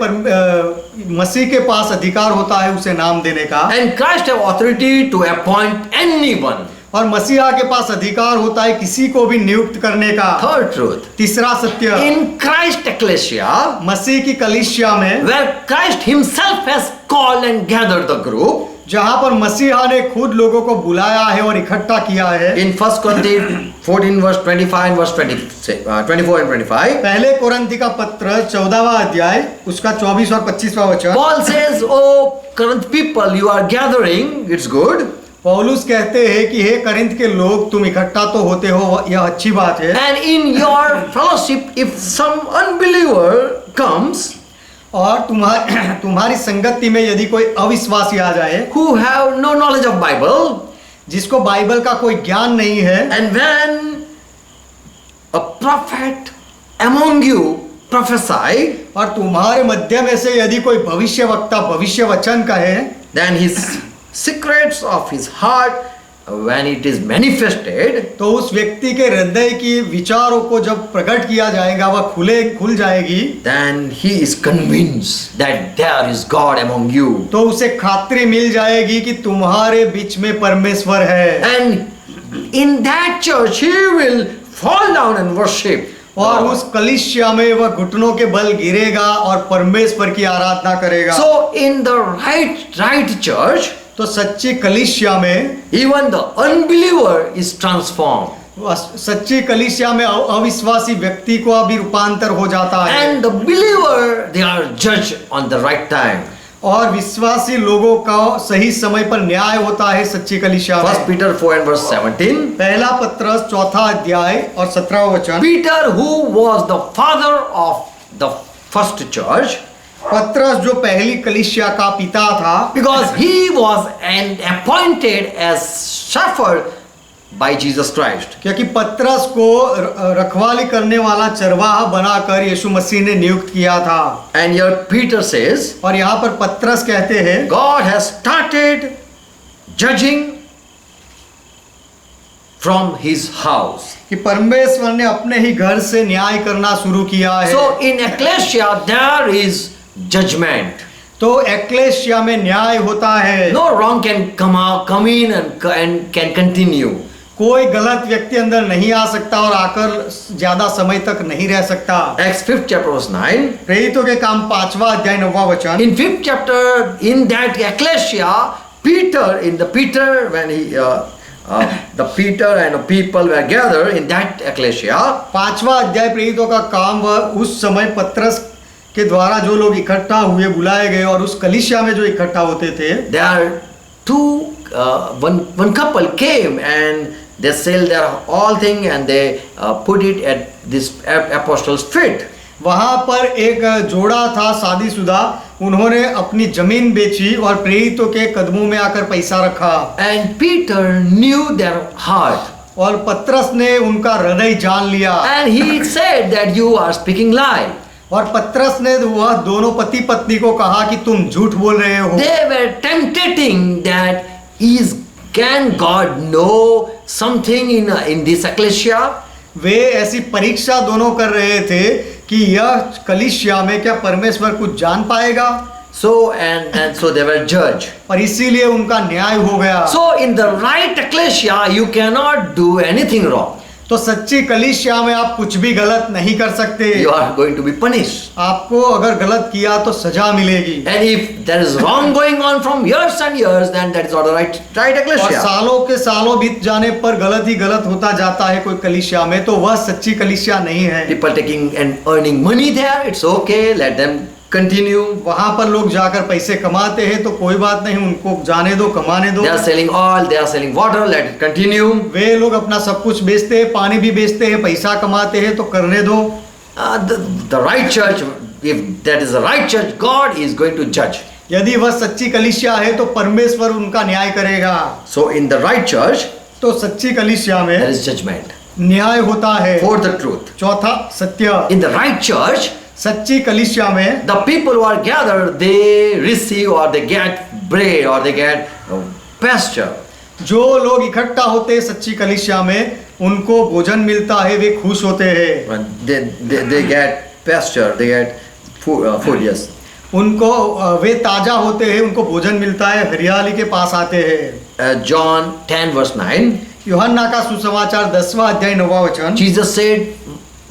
मसीह के पास अधिकार होता है उसे नाम देने का And Christ have authority to appoint anyone. और मसीहा के पास अधिकार होता है किसी को भी नियुक्त करने का। Third truth. तीसरा सत्य, In Christ ecclesia, मसीह की कलीसिया में where Christ himself has called and gathered the group, जहां पर मसीहा ने खुद लोगों को बुलाया है और इकट्ठा किया है। In 1 Corinthians 14 verse 25 and verse 24 and 25, पहले कोरिन्थी का पत्र 14वां अध्याय उसका 24 और 25वां वचन, Paul says, "Oh, Corinth people, you are gathering, it's good. पौलुस कहते हैं कि हे करिन्थ के लोग, तुम इकट्ठा तो होते हो, यह अच्छी बात है। And in your fellowship, if some unbeliever comes, और तुम्हारी संगति में यदि कोई अविश्वासी आ जाए, who have no knowledge of Bible, जिसको बाइबल का कोई ज्ञान नहीं है, and when a prophet among you prophesy, और तुम्हारे मध्य में से यदि कोई भविष्य वक्ता भविष्य वचन कहे, then his secrets of his heart, when it is manifested, तो उस व्यक्ति के हृदय की विचारों को जब प्रकट किया जाएगा, वह खुल जाएगी, then he is convinced that there is God among you. तो उसे खात्री मिल जाएगी कि तुम्हारे बीच में परमेश्वर है। And in that church he will fall down and worship. और उस कलीसिया में वह घुटनों के बल गिरेगा और परमेश्वर की आराधना करेगा। So in the right church, तो सच्ची कलीसिया में even the unbeliever is transformed. सच्ची कलीसिया में अविश्वासी व्यक्ति को अभी रूपांतर हो जाता है, And the believer, they are judged on the right time. और विश्वासी लोगों का सही समय पर न्याय होता है सच्ची कलीसिया में। 1 Peter 4 and verse 17. पहला पत्रस 4 अध्याय और 17वां वचन, Peter, who was the father of the first church, पत्रस जो पहली कलीसिया का पिता था, because he was appointed as shepherd by Jesus Christ. क्योंकि पत्रस को रखवाली करने वाला चरवाहा बनाकर यीशु मसीह ने नियुक्त किया था। And here Peter says, और यहाँ पर पत्रस कहते हैं, God has started judging from his house. कि परमेश्वर ने अपने ही घर से न्याय करना शुरू किया है। So in ecclesia there is judgment. तो एक्लेशिया में न्याय होता है। No wrong can come in and can continue. कोई गलत व्यक्ति अंदर नहीं आ सकता और आकर ज्यादा समय तक नहीं रह सकता। Acts 5th chapter verse 9. प्रेरितों के काम 5वां अध्याय 9वां वचन, In 5th chapter, in that ecclesia, Peter when he the Peter and people were gathered in that ecclesia. 5वां अध्याय प्रेरितों का काम, वह उस समय पत्रस के द्वारा जो लोग इकट्ठा हुए बुलाए गए और उस कलीसिया में जो इकट्ठा होते थे, There one couple came and they sell their all thing and they put it at this apostles' feet. वहां पर एक जोड़ा था शादीशुदा, उन्होंने अपनी जमीन बेची और प्रेरितों के कदमों में आकर पैसा रखा। And Peter knew their heart. और पत्रस ने उनका हृदय जान लिया, And he said that you are speaking lie. और पत्रस ने वह दोनों पति पत्नी को कहा कि तुम झूठ बोल रहे हो। They were tempting that can God know something in this ecclesia? वे ऐसी परीक्षा दोनों कर रहे थे कि यह कलीसिया में क्या परमेश्वर कुछ जान पाएगा। So and so they were judged. और इसीलिए उनका न्याय हो गया। So in the right ecclesia you cannot do anything wrong. तो सच्ची कलीसिया में आप कुछ भी गलत नहीं कर सकते। You are going to be punished. आपको अगर गलत किया तो सजा मिलेगी। And if there is wrong going on from years and years, then that is not the right और ecclesia. सालों के सालों बीत जाने पर गलत ही गलत होता जाता है कोई कलीसिया में, तो वह सच्ची कलीसिया नहीं है। People taking and earning money there, it's okay, let them continue. वहां पर लोग जाकर पैसे कमाते हैं तो कोई बात नहीं, उनको जाने दो, कमाने दो। They are selling oil, they are selling water, let it continue. वे लोग अपना सब कुछ बेचते हैं, पानी भी बेचते हैं, पैसा कमाते हैं तो करने दो। The right church, if that is the right church, God is going to judge. यदि वह सच्ची कलीसिया है तो परमेश्वर उनका न्याय करेगा। So in the right church, तो सच्ची कलीसिया में there is judgment. न्याय होता है। For the truth. चौथा सत्य, In the right church, सच्ची कलीसिया में the people who are gathered, they receive or they get bread or they get pasture. जो लोग इकट्ठा होते हैं सच्ची कलीसिया में, उनको भोजन मिलता है, वे खुश होते हैं। They get pasture, they get food, yes. उनको वे ताजा होते हैं, उनको भोजन मिलता है, हरियाली के पास आते हैं। John 10 verse 9. यूहन्ना का सुसमाचार 10वां अध्याय 9वां वचन, Jesus said,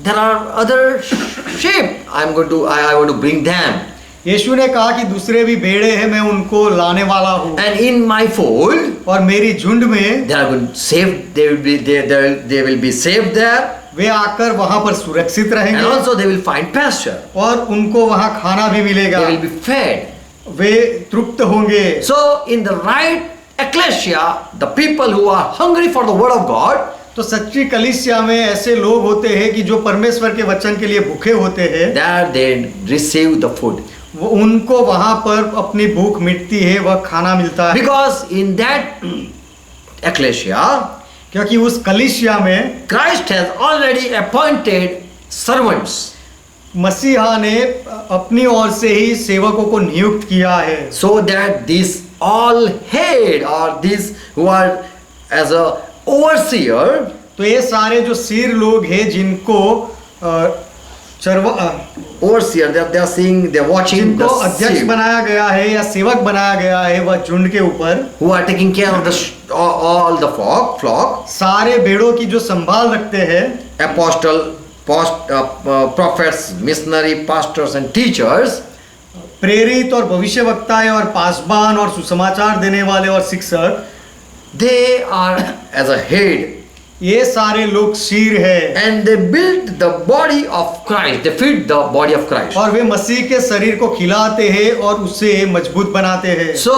there are other sheep. I want to bring them. यीशु ने कहा कि दूसरे भी भेड़े हैं, मैं उनको लाने वाला हूँ And in my fold, और मेरी झुंड में they are going to save. They will be saved there, वे आकर वहां पर सुरक्षित and रहेंगे also they will find pasture. और उनको वहां खाना भी मिलेगा, They will be fed. वे तृप्त होंगे। So, in the right ecclesia, the people who are hungry for the word of God, तो सच्ची कलीसिया में ऐसे लोग होते हैं कि जो परमेश्वर के वचन के लिए भूखे होते हैं, there they receive the food. वो उनको वहां पर अपनी भूख मिटती है, वह खाना मिलता है। Because in that ecclesia, क्योंकि उस कलीसिया में Christ has already appointed servants. मसीहा ने अपनी ओर से ही सेवकों को नियुक्त किया है, So that these all head or these who are as a overseer, तो ये सारे जो सिर लोग हैं जिनको overseer, they are seeing, they are watching जिनको the अध्यक्ष sheep, बनाया गया है या सेवक बनाया गया है, वह झुंड के ऊपर who are taking care of the all the flock, सारे भेड़ों की जो संभाल रखते हैं, apostle, prophets, missionary, pastors and teachers, प्रेरित और भविष्यवक्ताएं और पासबान और सुसमाचार देने वाले और शिक्षक, they are as a head, ये सारे लोग सिर है and they build the body of Christ. They feed the body of Christ. और वे मसीह के शरीर को खिलाते हैं और उसे मजबूत बनाते हैं। So,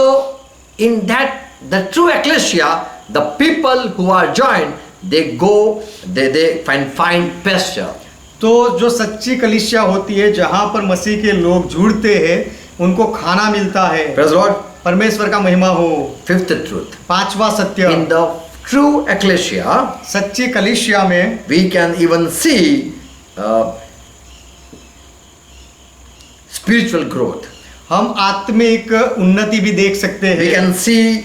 in that, the true ecclesia, the people who are joined, they go, they find pasture. तो जो सच्ची कलीसिया होती है, जहाँ पर मसीह के लोग जुड़ते हैं, उनको खाना मिलता है। Praise the Lord. परमेश्वर का महिमा हो। Fifth truth. पांचवा सत्य, In the true ecclesia, सच्ची कलीसिया में we can even see spiritual growth. हम आत्मिक उन्नति भी देख सकते We हैं can see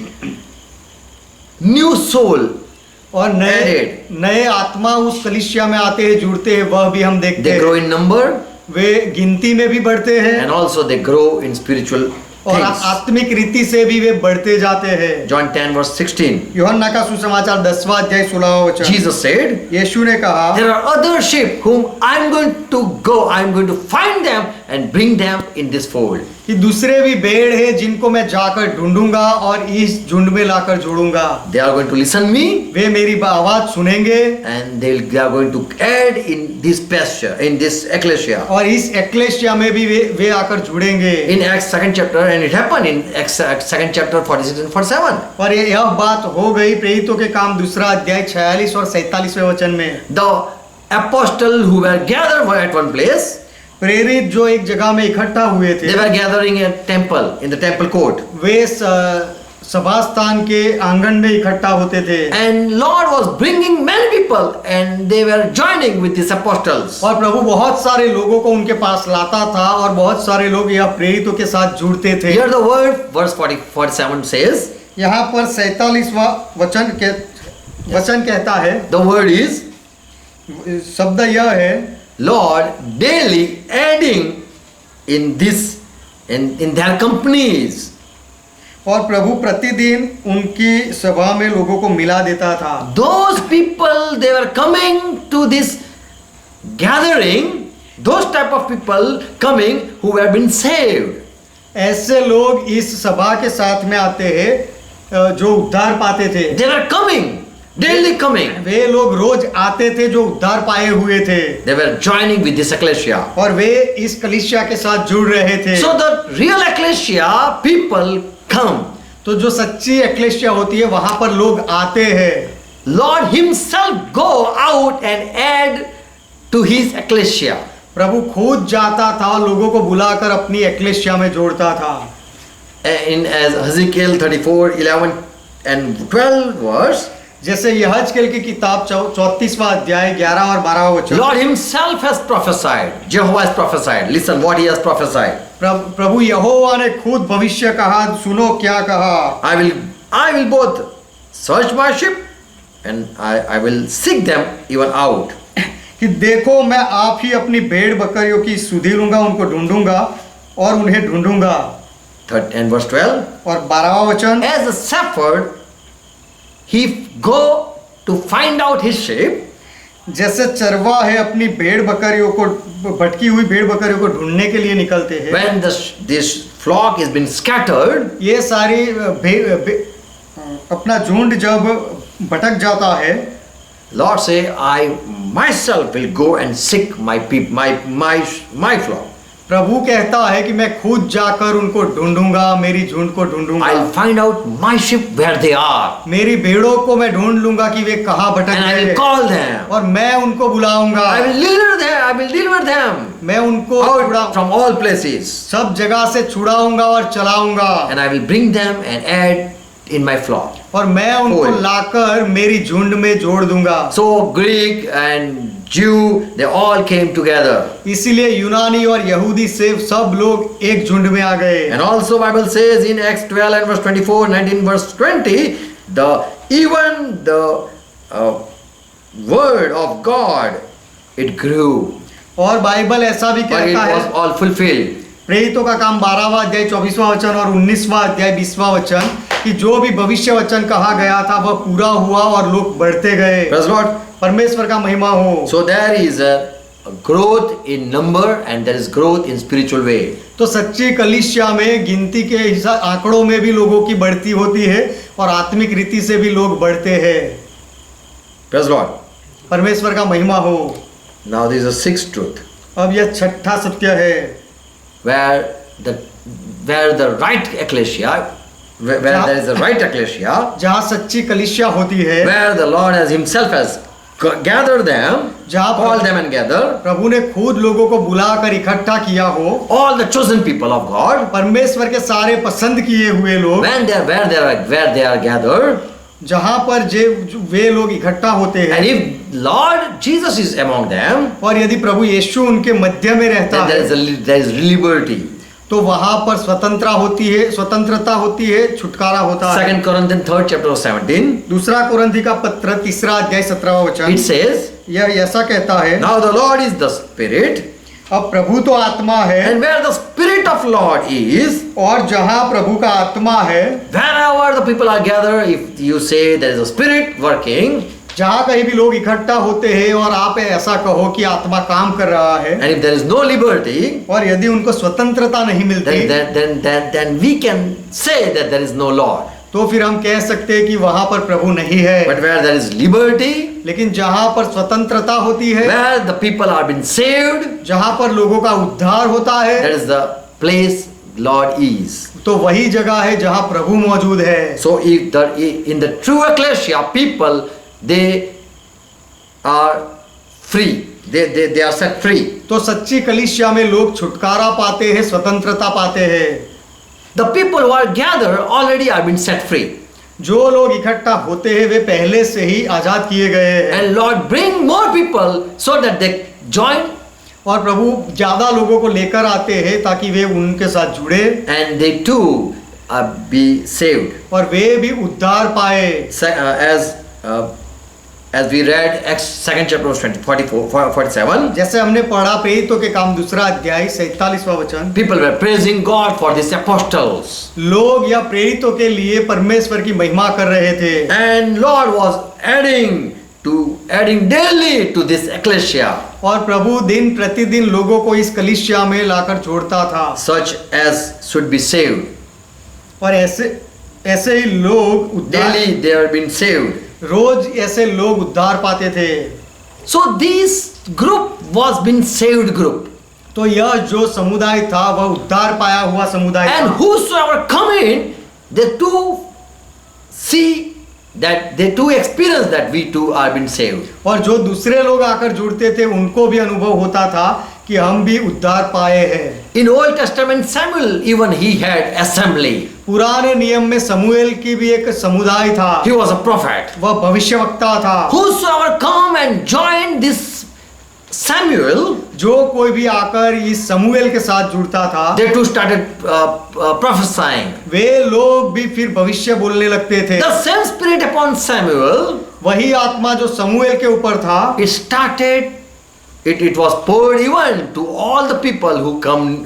new soul और नए added. नए आत्मा उस कलीसिया में आते हैं, जुड़ते हैं, वह भी हम देखते They grow हैं। in number वे गिनती में भी बढ़ते हैं and also they grow in spiritual और things. आत्मिक रीति से भी वे बढ़ते जाते हैं। John 10 verse 16. यूहन्ना का सुसमाचार 10वां अध्याय 16वां वचन, Jesus said, यीशु ने कहा, there are other sheep whom I'm going to go, I'm going to find them and bring them in this fold. कि दूसरे भी भेड़ हैं जिनको मैं जाकर ढूंढूंगा और इस झुंड में लाकर जोड़ूंगा। They are going to listen me वे मेरी आवाज सुनेंगे and they are going to add in this pasture, in this ecclesia. और इस एक्लेशिया में भी वे आकर जुड़ेंगे। In Acts 2nd chapter, and it happened in Acts 2nd chapter 46 and 47. और यह बात हो गई प्रेरितों के काम 2 अध्याय 46 और 47वें वचन में। The apostles who were gathered were at one place. प्रेरित जो एक जगह में इकट्ठा हुए थे, They were gathering in temple, in the temple court. वे सभा स्थान के आंगन में इकट्ठा होते थे And Lord was bringing many people and they were joining with these apostles. और प्रभु बहुत सारे लोगों को उनके पास लाता था और बहुत सारे लोग यह प्रेरितों के साथ जुड़ते थे। Here the word, verse 47 says, यहाँ पर 47वां वचन कहता है, the word is, शब्द यह है, Lord daily adding in this, in their companies. और प्रभु प्रतिदिन उनकी सभा में लोगों को मिला देता था। Those people, they were coming to this gathering, those type of people coming who have been saved. ऐसे लोग इस सभा के साथ में आते हैं जो उद्धार पाते थे। They were coming, daily coming. वे लोग रोज आते थे जो उद्धार पाए हुए थे They were joining with this ecclesia. और वे इस कलीसिया के साथ जुड़ रहे थे। So the real ecclesia people come. तो जो सच्ची एक्लेसिया होती है वहां पर लोग आते हैं। Lord himself go out and add to his ecclesia. प्रभु खुद जाता था और लोगों को बुलाकर अपनी एक्लेसिया में जोड़ता था। In as Ezekiel 34:11 and 12 verse, जैसे यहजकेल की किताब 34वां अध्याय 11 और 12 वचन, Lord himself has prophesied. Jehovah has prophesied. Listen what he has prophesied. प्रभु यहोवा ने खुद भविष्य कहा, सुनो क्या कहा, I will both search my sheep and I will seek them even out. कि देखो मैं आप ही अपनी भेड़ बकरियों की सुधि लूंगा, उनको ढूंढूंगा और उन्हें ढूंढूंगा। And verse 12, और 12वां वचन, as a shepherd he go to find out his sheep, जैसे चरवाहे अपनी भेड़ बकरियों को, भटकी हुई भेड़ बकरियों को ढूंढने के लिए निकलते हैं। When this flock has been scattered, ये सारी अपना झुंड जब भटक जाता है, Lord say, I myself will go and seek my flock. प्रभु कहता है कि मैं खुद जाकर उनको ढूंढूंगा, मेरी झुंड को ढूंढूंगा। I'll find out my sheep where they are, मेरी भेड़ों को मैं ढूंढ लूंगा कि वे कहाँ भटक and I गए will हैं, call them. और मैं उनको बुलाऊंगा। I will deliver them मैं उनको out from all places, सब जगह से छुड़ाऊंगा और चलाऊंगा, and I will bring them and add in my flock. और मैं उनको Cool. लाकर मेरी झुंड में जोड़ दूंगा। So Greek and Jew, they all came together. इसीलिए यूनानी और यहूदी से सब लोग एक झुंड में आ गए। And also Bible says in Acts 12 and verse 24, 19 verse 20, even the word of God, it grew, और बाइबल ऐसा भी but it कहता was है, all fulfilled. प्रेरितों का काम 12वां अध्याय 24वां वचन और 19वां अध्याय 20वां वचन, कि जो भी भविष्य वचन कहा गया था वह पूरा हुआ और लोग बढ़ते गए। Praise Lord. परमेश्वर का महिमा हो। So there is a growth in number and there is growth in spiritual way. तो सच्ची कलीसिया में गिनती के आंकड़ों में भी लोगों की बढ़ती होती है और आत्मिक रीति से भी लोग बढ़ते हैं। Praise Lord. परमेश्वर का महिमा हो। Now there is a sixth truth, अब यह छठा सत्य है, where the right ecclesia, where there is a right ecclesia, जहाँ सच्ची कलीसिया होती है, where the Lord has himself has gathered them, called them and gathered, प्रभु ने खुद लोगों को बुलाकर इकट्ठा किया हो, all the chosen people of God, परमेश्वर के सारे पसंद किए हुए लोग, where they are gathered, जहाँ पर वे लोग इकट्ठा होते हैं, and if Lord Jesus is among them, और यदि प्रभु यीशु उनके मध्य में रहता then है, there is liberty. तो वहां पर स्वतंत्रता होती है, छुटकारा होता है। 2 Corinthians 3rd chapter 17, दूसरा कुरिन्थी का पत्र 3 अध्याय 17वां वचन, it says, यह ऐसा कहता है, now the Lord is the Spirit, अब प्रभु तो आत्मा है, and where the Spirit of Lord is, और जहाँ प्रभु का आत्मा है, wherever the people are gathered, if you say there is a Spirit working, जहाँ कहीं भी लोग इकट्ठा होते हैं और आप ऐसा कहो कि आत्मा काम कर रहा है, and if there is no liberty, और यदि उनको स्वतंत्रता नहीं मिलती, then we can say that there is no Lord. तो फिर हम कह सकते हैं कि वहां पर प्रभु नहीं है। But where there is liberty, लेकिन जहां पर स्वतंत्रता होती है, where the people are been saved, जहां पर लोगों का उद्धार होता है, that is the place Lord is. तो वही जगह है जहां प्रभु मौजूद है। So if in the true ecclesia, people, they are free, they are set free. तो सच्ची कलीसिया में लोग छुटकारा पाते हैं, स्वतंत्रता पाते हैं। The people who are gathered already are been set free. जो लोग इकट्ठा होते हैं वे पहले से ही आजाद किए गए हैं, And Lord bring more people so that they join और प्रभु ज्यादा लोगों को लेकर आते हैं ताकि वे उनके साथ जुड़े and they too be saved. और वे भी उद्धार पाए। As we read Acts 2nd chapter 47, जैसे हमने पढ़ा प्रेरितों के काम 2 अध्याय 47वां वचन, people were praising God for these apostles, लोग या प्रेरितों के लिए परमेश्वर की महिमा कर रहे थे, and Lord was adding daily to this ecclesia, और प्रभु दिन प्रतिदिन लोगों को इस कलीसिया में लाकर जोड़ता था, such as should be saved. और ऐसे ही लोग उद्धार, Daily they are being saved. रोज ऐसे लोग उद्धार पाते थे। So this group was been saved group, तो यह जो समुदाय था वह उद्धार पाया हुआ समुदाय and था, whosoever come in, they too see that they too experience that we too are been saved. और जो दूसरे लोग आकर जुड़ते थे उनको भी अनुभव होता था कि हम भी उद्धार पाए हैं। In Old Testament, Samuel even he had assembly. पुराने नियम में समूएल की भी एक समुदाय था, He was a prophet. वह भविष्यवक्ता था। Whosoever come and join this Samuel, जो कोई भी आकर इस समूएल के साथ जुड़ता था, they too started prophesying. वे लोग भी फिर भविष्य बोलने लगते थे। The same spirit upon Samuel, वही आत्मा जो समूएल के ऊपर था, it was poured even to all the people who come,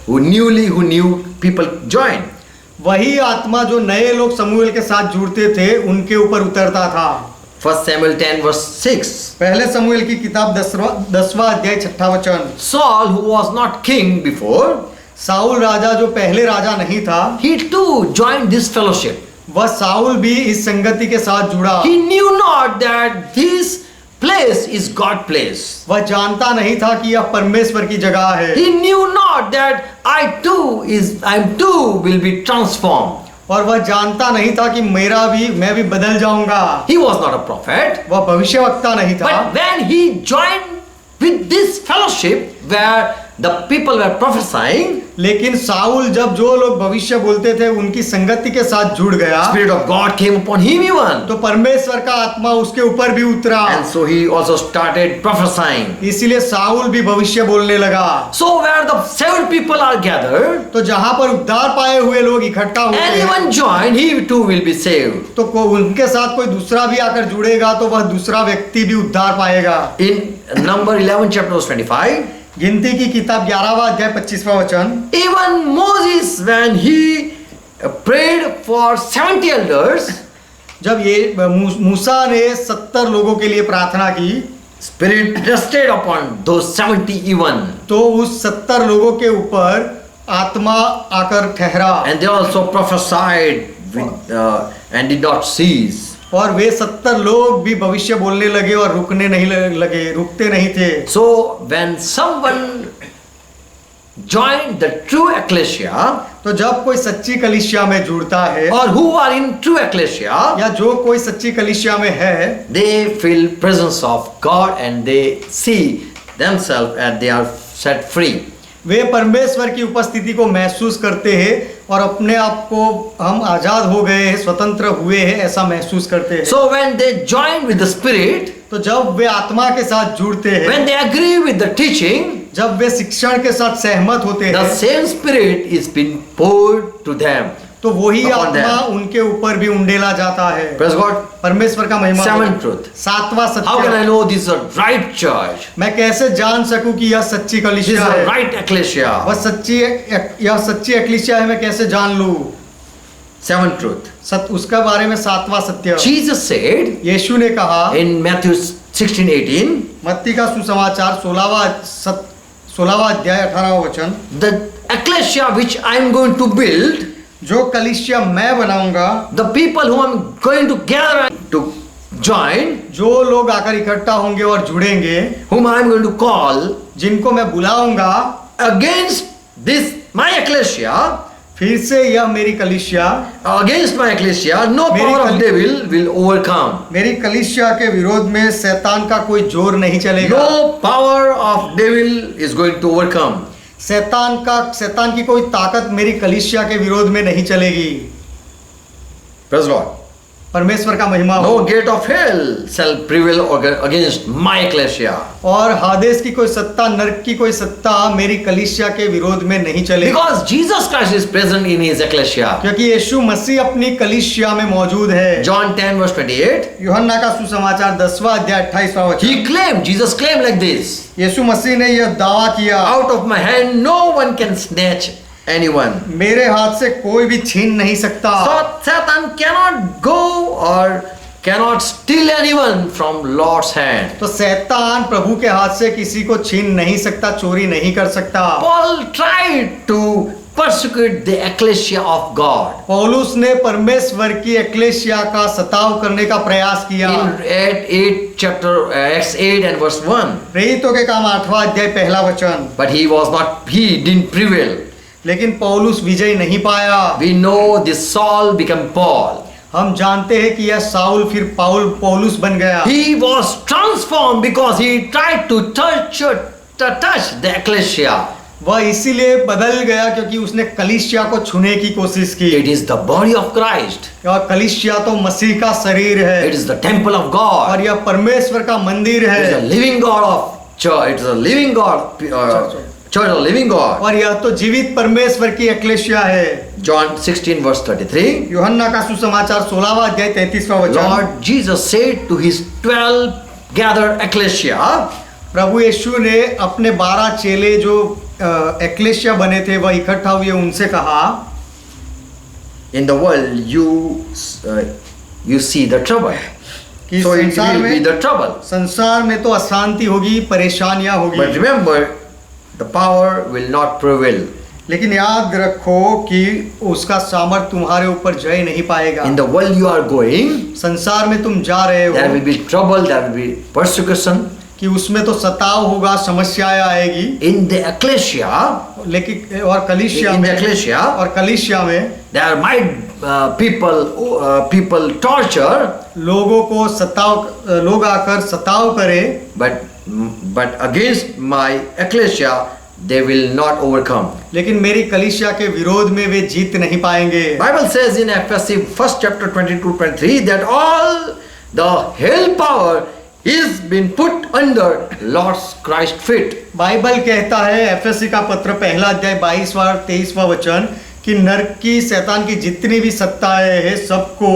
who new people join. वही आत्मा जो नए लोग समूएल के साथ जुड़ते थे उनके ऊपर उतरता था। 1 Samuel 10 verse 6. पहले समूएल की किताब 10वां अध्याय 6ठा वचन। Saul, who was not king before, Saul राजा जो पहले राजा नहीं था, he too joined this fellowship. वह साउल भी इस संगति के साथ जुड़ा। He knew not that this place is God place. वह जानता नहीं था कि यह परमेश्वर की जगह है, He knew not that I too will be transformed. और वह जानता नहीं था कि मैं भी बदल जाऊंगा। He was not a prophet. वह भविष्यवक्ता नहीं था, But when he joined with this fellowship where the people were prophesying, लेकिन साउल जब जो लोग भविष्य बोलते थे उनकी संगति के साथ जुड़ गया, Spirit of God came upon him even. तो परमेश्वर का आत्मा उसके ऊपर भी उतरा, And so he also started prophesying. इसीलिए साउल भी भविष्य बोलने लगा। So where the 7 people are gathered, तो जहां पर उद्धार पाए हुए लोग इकट्ठा होते हैं, anyone join, he too will be saved. तो उनके साथ कोई दूसरा भी आकर जुड़ेगा तो वह दूसरा व्यक्ति भी उद्धार पाएगा। In Number 11 chapter verse 25, गिनती की किताब 11वां अध्याय 25वां वचन। even Moses when he prayed for 70 elders, जब ये मूसा ने 70 लोगों के लिए प्रार्थना की, Spirit rested upon those 70 even. तो उस 70 लोगों के ऊपर आत्मा आकर ठहरा, And they also prophesied and did not cease. और वे 70 लोग भी भविष्य बोलने लगे और रुकने नहीं लगे, रुकते नहीं थे। So when someone joined the true ecclesia, तो जब कोई सच्ची कलीसिया में जुड़ता है, or who are in true ecclesia, या जो कोई सच्ची कलीसिया में है, they feel presence of God and they see themselves and they are set free. वे परमेश्वर की उपस्थिति को महसूस करते हैं और अपने आप को हम आजाद हो गए हैं, स्वतंत्र हुए हैं, ऐसा महसूस करते हैं। So when they join with the Spirit, तो जब वे आत्मा के साथ जुड़ते हैं, when they agree with the teaching, जब वे शिक्षण के साथ सहमत होते the हैं, same Spirit is being poured to them. तो वही upon आत्मा them. उनके ऊपर भी उंडेला जाता है। Praise God. परमेश्वर का महिमा। 7th truth. 7वां How can I सत्य, know this is a right church? मैं कैसे जान सकूं कि यह सच्ची This is कलीसिया a है, right ecclesia. यह सच्ची एक्लीसिया है, मैं कैसे जान लूं? 7th truth. उसका बारे में 7वां सत्य, Jesus said यीशु ने कहा in Matthew 16:18, मत्ती का सुसमाचार 16वां अध्याय 18वां वचन, the ecclesia which I am going to build, जो कलीसिया मैं बनाऊंगा, the people whom I am going to gather to join, जो लोग आकर इकट्ठा होंगे और जुड़ेंगे, whom I am going to call, जिनको मैं बुलाऊंगा, against this my ecclesia, फिर से यह मेरी कलीसिया, against my ecclesia, no मेरी power of कली- devil will overcome. मेरी कलीसिया के विरोध में शैतान का कोई जोर नहीं चलेगा। No power of devil is going to overcome. शैतान की कोई ताकत मेरी कलीसिया के विरोध में नहीं चलेगी। Praise God. परमेश्वर का महिमा हो। No gate of hell shall prevail against my ecclesia. और हादेस की कोई सत्ता, नरक की कोई सत्ता मेरी कलीसिया के विरोध में नहीं चलेगी, Because Jesus Christ is present in his ecclesia. क्योंकि यीशु मसीह अपनी कलीसिया में मौजूद है। John 10 verse 28. यूहन्ना का सुसमाचार 10वां अध्याय 28वां वचन, He claimed, Jesus claimed like this. यीशु मसीह ने यह दावा किया, Out of my hand no one can snatch anyone. मेरे हाथ से कोई भी छीन नहीं सकता। So Satan cannot go or cannot steal anyone from Lord's hand. तो शैतान प्रभु के हाथ से किसी को छीन नहीं सकता, चोरी नहीं कर सकता। Paul tried to persecute the ecclesia of God. पौलुस ने परमेश्वर की एक्लेसिया का सताव करने का प्रयास किया। In 8 chapter Acts 8 and verse 1. प्रेरितों के काम 8वां अध्याय पहला वचन, But he didn't prevail. लेकिन पौलुस विजय नहीं पाया। We know this Saul became Paul. हम जानते हैं कि यह साउल फिर पौलुस बन गया। He was transformed because he tried to touch the ecclesia. वह इसीलिए बदल गया क्योंकि उसने कलीसिया को छूने की कोशिश की। It is the body of Christ. और कलीसिया तो मसीह का शरीर है, It is the temple of God. और यह परमेश्वर का मंदिर It is the है, living God of church. It is the living God. Church of the living God. और यह तो जीवित परमेश्वर की एक्लेसिया है। John 16 verse 33. यूहन्ना का सुसमाचार 16वां अध्याय 33वां वचन, Lord Jesus said to his 12 gathered ecclesia, प्रभु यीशु ने अपने 12 चेले जो एक्लेसिया बने थे, वह इकट्ठा हुए, उनसे कहा, in the world you see the trouble. कि So it संसार will be में the trouble. संसार में तो अशांति होगी, परेशानियां But होगी, remember, the power will not prevail. लेकिन याद रखो कि उसका सामर्थ तुम्हारे ऊपर जय नहीं पाएगा। In the world you are going, संसार में तुम जा रहे there हो will be trouble, there will be persecution. कि उसमें तो सताव होगा, समस्याएं आएगी, In the ecclesia, लेकिन और कलीसिया in the में ecclesia, और कलीसिया में there might people torture, लोगों को लोग आकर सताव करे, but against my ecclesia they will not overcome. लेकिन मेरी कलीसिया के विरोध में वे जीत नहीं पाएंगे। Bible says in Ephesians 1st chapter 22-23 that all the hell power is been put under Lord's Christ feet. Bible कहता है एफएससी का पत्र पहला अध्याय 22वां और 23वां वचन कि नरक की, शैतान की जितनी भी सत्ताएं हैं सबको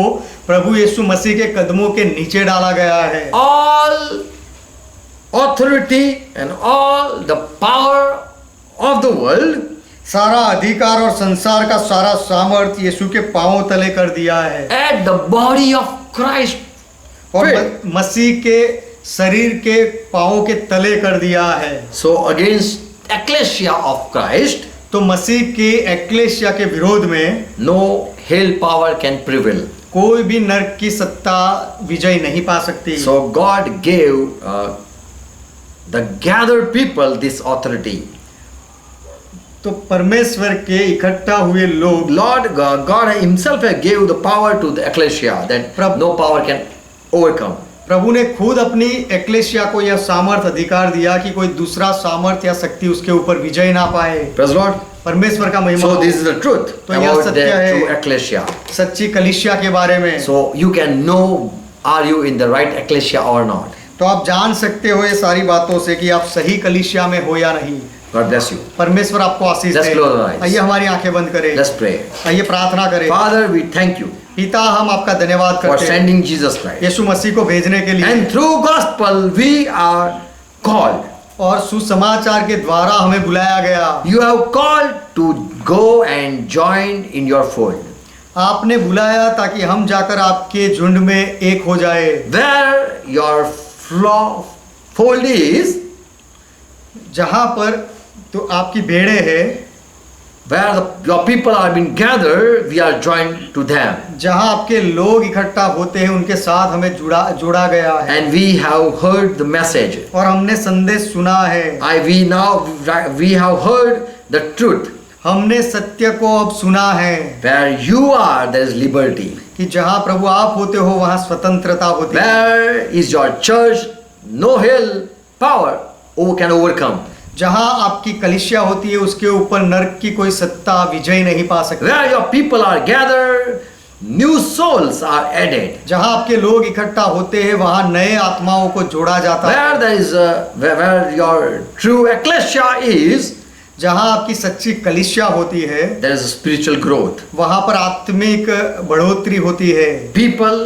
प्रभु यीशु मसीह के कदमों के नीचे डाला गया है। All authority and all the power of the world सारा अधिकार और संसार का सारा सामर्थ यीशु के पांवों तले कर दिया है at the body of Christ और feet. मसीह के शरीर के पांवों के तले कर दिया है। So against ecclesia of Christ, तो मसीह के एक्लेशिया के विरोध में no hell power can prevail. कोई भी नरक की सत्ता विजय नहीं पा सकती। So God gave the gathered people this authority. तो परमेश्वर के इकट्ठा हुए लोग, Lord God himself gave the power to the ecclesia that no power can overcome. प्रभु ने खुद अपनी एक्लेशिया को यह सामर्थ अधिकार दिया कि कोई दूसरा सामर्थ या शक्ति उसके ऊपर विजय ना पाए। Praise Lord. परमेश्वर का महिमा So हो। this is the truth तो यह about सत्य the है। true ecclesia. सच्ची कलीसिया के बारे में। So you can know are you in the right ecclesia or not. तो आप जान सकते हो ये सारी बातों से कि आप सही कलीसिया में हो या नहीं। God bless you. परमेश्वर आपको आशीष Let's they. close our eyes. आइए हमारी आंखें बंद करें, Let's pray. आइए प्रार्थना करें। Father, we thank you पिता, हम आपका धन्यवाद for करते हैं sending Jesus Christ. यीशु मसीह को भेजने के लिए, And through gospel we are called. और सुसमाचार के द्वारा हमें बुलाया गया। You have called to go and join in your fold. आपने बुलाया ताकि हम जाकर आपके झुंड में एक हो जाए। Where your fold is, जहां पर तो आपकी भेड़े है, where your people are being gathered, we are joined to them. जहां आपके लोग इकट्ठा होते हैं उनके साथ हमें जोड़ा गया है। And we have heard the message. और हमने संदेश सुना है। We have heard the truth. हमने सत्य को अब सुना है Where you are, there is liberty. कि जहां प्रभु आप होते हो वहां स्वतंत्रता होती है। Where is your church, no hell power can overcome. जहां आपकी कलीसिया होती है उसके ऊपर नरक की कोई सत्ता विजय नहीं पा सकती। Where your people are gathered, new souls are added. जहां आपके लोग इकट्ठा होते हैं वहां नए आत्माओं को जोड़ा जाता है। Where there is where your true ecclesia is, जहां आपकी सच्ची कलीसिया होती है there is spiritual growth. वहां पर आत्मिक बढ़ोतरी होती है। People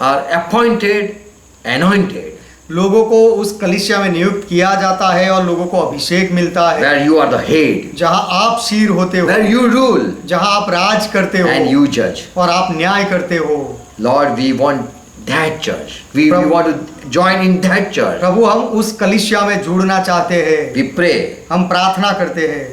are appointed, anointed. लोगों को उस कलीसिया में नियुक्त किया जाता है और लोगों को अभिषेक मिलता है। Where you are the head, जहां आप शीर होते हो, where you rule जहां आप राज करते हो and you judge. और आप न्याय करते हो। Lord, we want that church. We want to join in that church. प्रभु, हम उस कलीसिया में जुड़ना चाहते हैं। We pray. हम प्रार्थना करते हैं।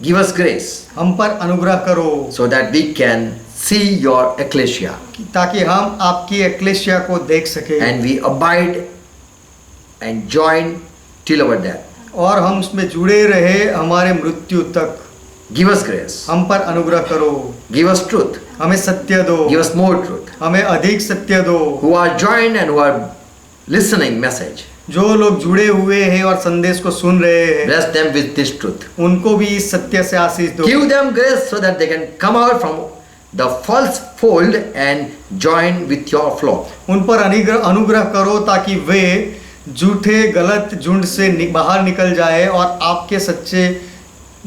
Give us grace हम पर अनुग्रह करो so that we can see your ecclesia ताकि हम आपकी एक्लेशिया को देख सके and we abide and join till our death. और हम उसमें जुड़े रहे हमारे मृत्यु तक। Give us grace. हम पर अनुग्रह करो। Give us truth. हमें सत्य दो। Give us more truth. हमें अधिक सत्य दो। Who are joined and who are listening message, जो लोग जुड़े हुए हैं और संदेश को सुन रहे हैं bless them with this truth. उनको भी इस सत्य से आशीष दो। Give them grace so that they can come out from the false fold and join with your flock. उन पर अनुग्रह करो ताकि वे झूठे गलत झुंड से बाहर निकल जाए और आपके सच्चे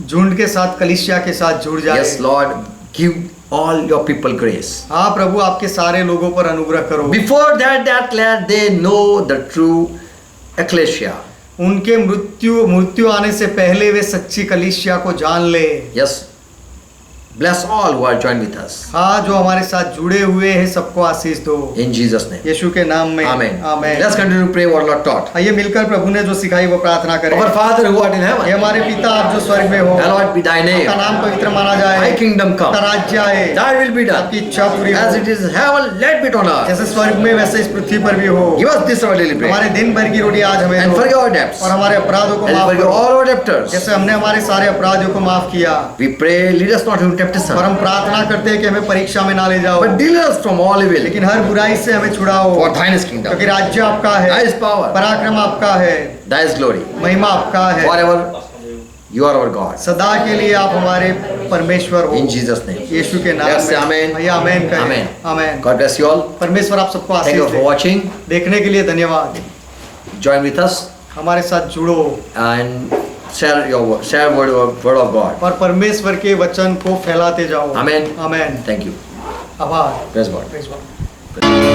झुंड के साथ, कलीसिया के साथ जुड़ जाए। Yes, Lord, give all your people grace. हाँ प्रभु, आपके सारे लोगों पर अनुग्रह करो। Before that let they know the true ecclesia. उनके मृत्यु आने से पहले वे सच्ची कलीसिया को जान ले। Yes, Bless all who are joined with us. हाँ, जो हमारे साथ जुड़े हुए हैं सबको आशीष दो In Jesus' name. यीशु के नाम में Amen. Amen. Let's continue to pray what Lord taught. आइए मिलकर प्रभु ने जो सिखाई वो प्रार्थना करें। Our Father who art in hey heaven, हमारे पिता आप जो स्वर्ग में हो, hallowed be thy आपका name. नाम पवित्र माना जाए, Thy kingdom आपका come. राज्य आए, Thy will be done. आपकी इच्छा पूरी हो, As it is in heaven, let it be on earth. जैसे स्वर्ग में वैसे इस पृथ्वी पर भी हो। Give us this our daily bread. हमारे दिन भर की रोटी आज हमें And दो forgive our debts. और हमारे अपराधों को And माफ forgive करो all our debtors. जैसे हमने हमारे सारे अपराधियों को माफ किया। We pray, lead us not into temptation, और हम प्रार्थना करते हैं कि हमें परीक्षा में ना ले जाओ, but deliver us from all evil. लेकिन हर बुराई से हमें छुड़ाओ, For thine is kingdom, क्योंकि राज्य आपका है, thy is power, पराक्रम आपका है, thy is glory. महिमा आपका है, Forever you are our God. सदा के लिए आप हमारे परमेश्वर हो। In Jesus' name. यीशु के नाम Let's say में amen. आइए आमेन कहें। Amen. Amen. God bless you all. परमेश्वर आप सबको Thank you Ashish for they. watching. देखने के लिए धन्यवाद। Join with us हमारे साथ जुड़ो and share word of God. और परमेश्वर के वचन को फैलाते जाओ। Amen. आमेन। Thank you. आभार। Praise God. Praise God।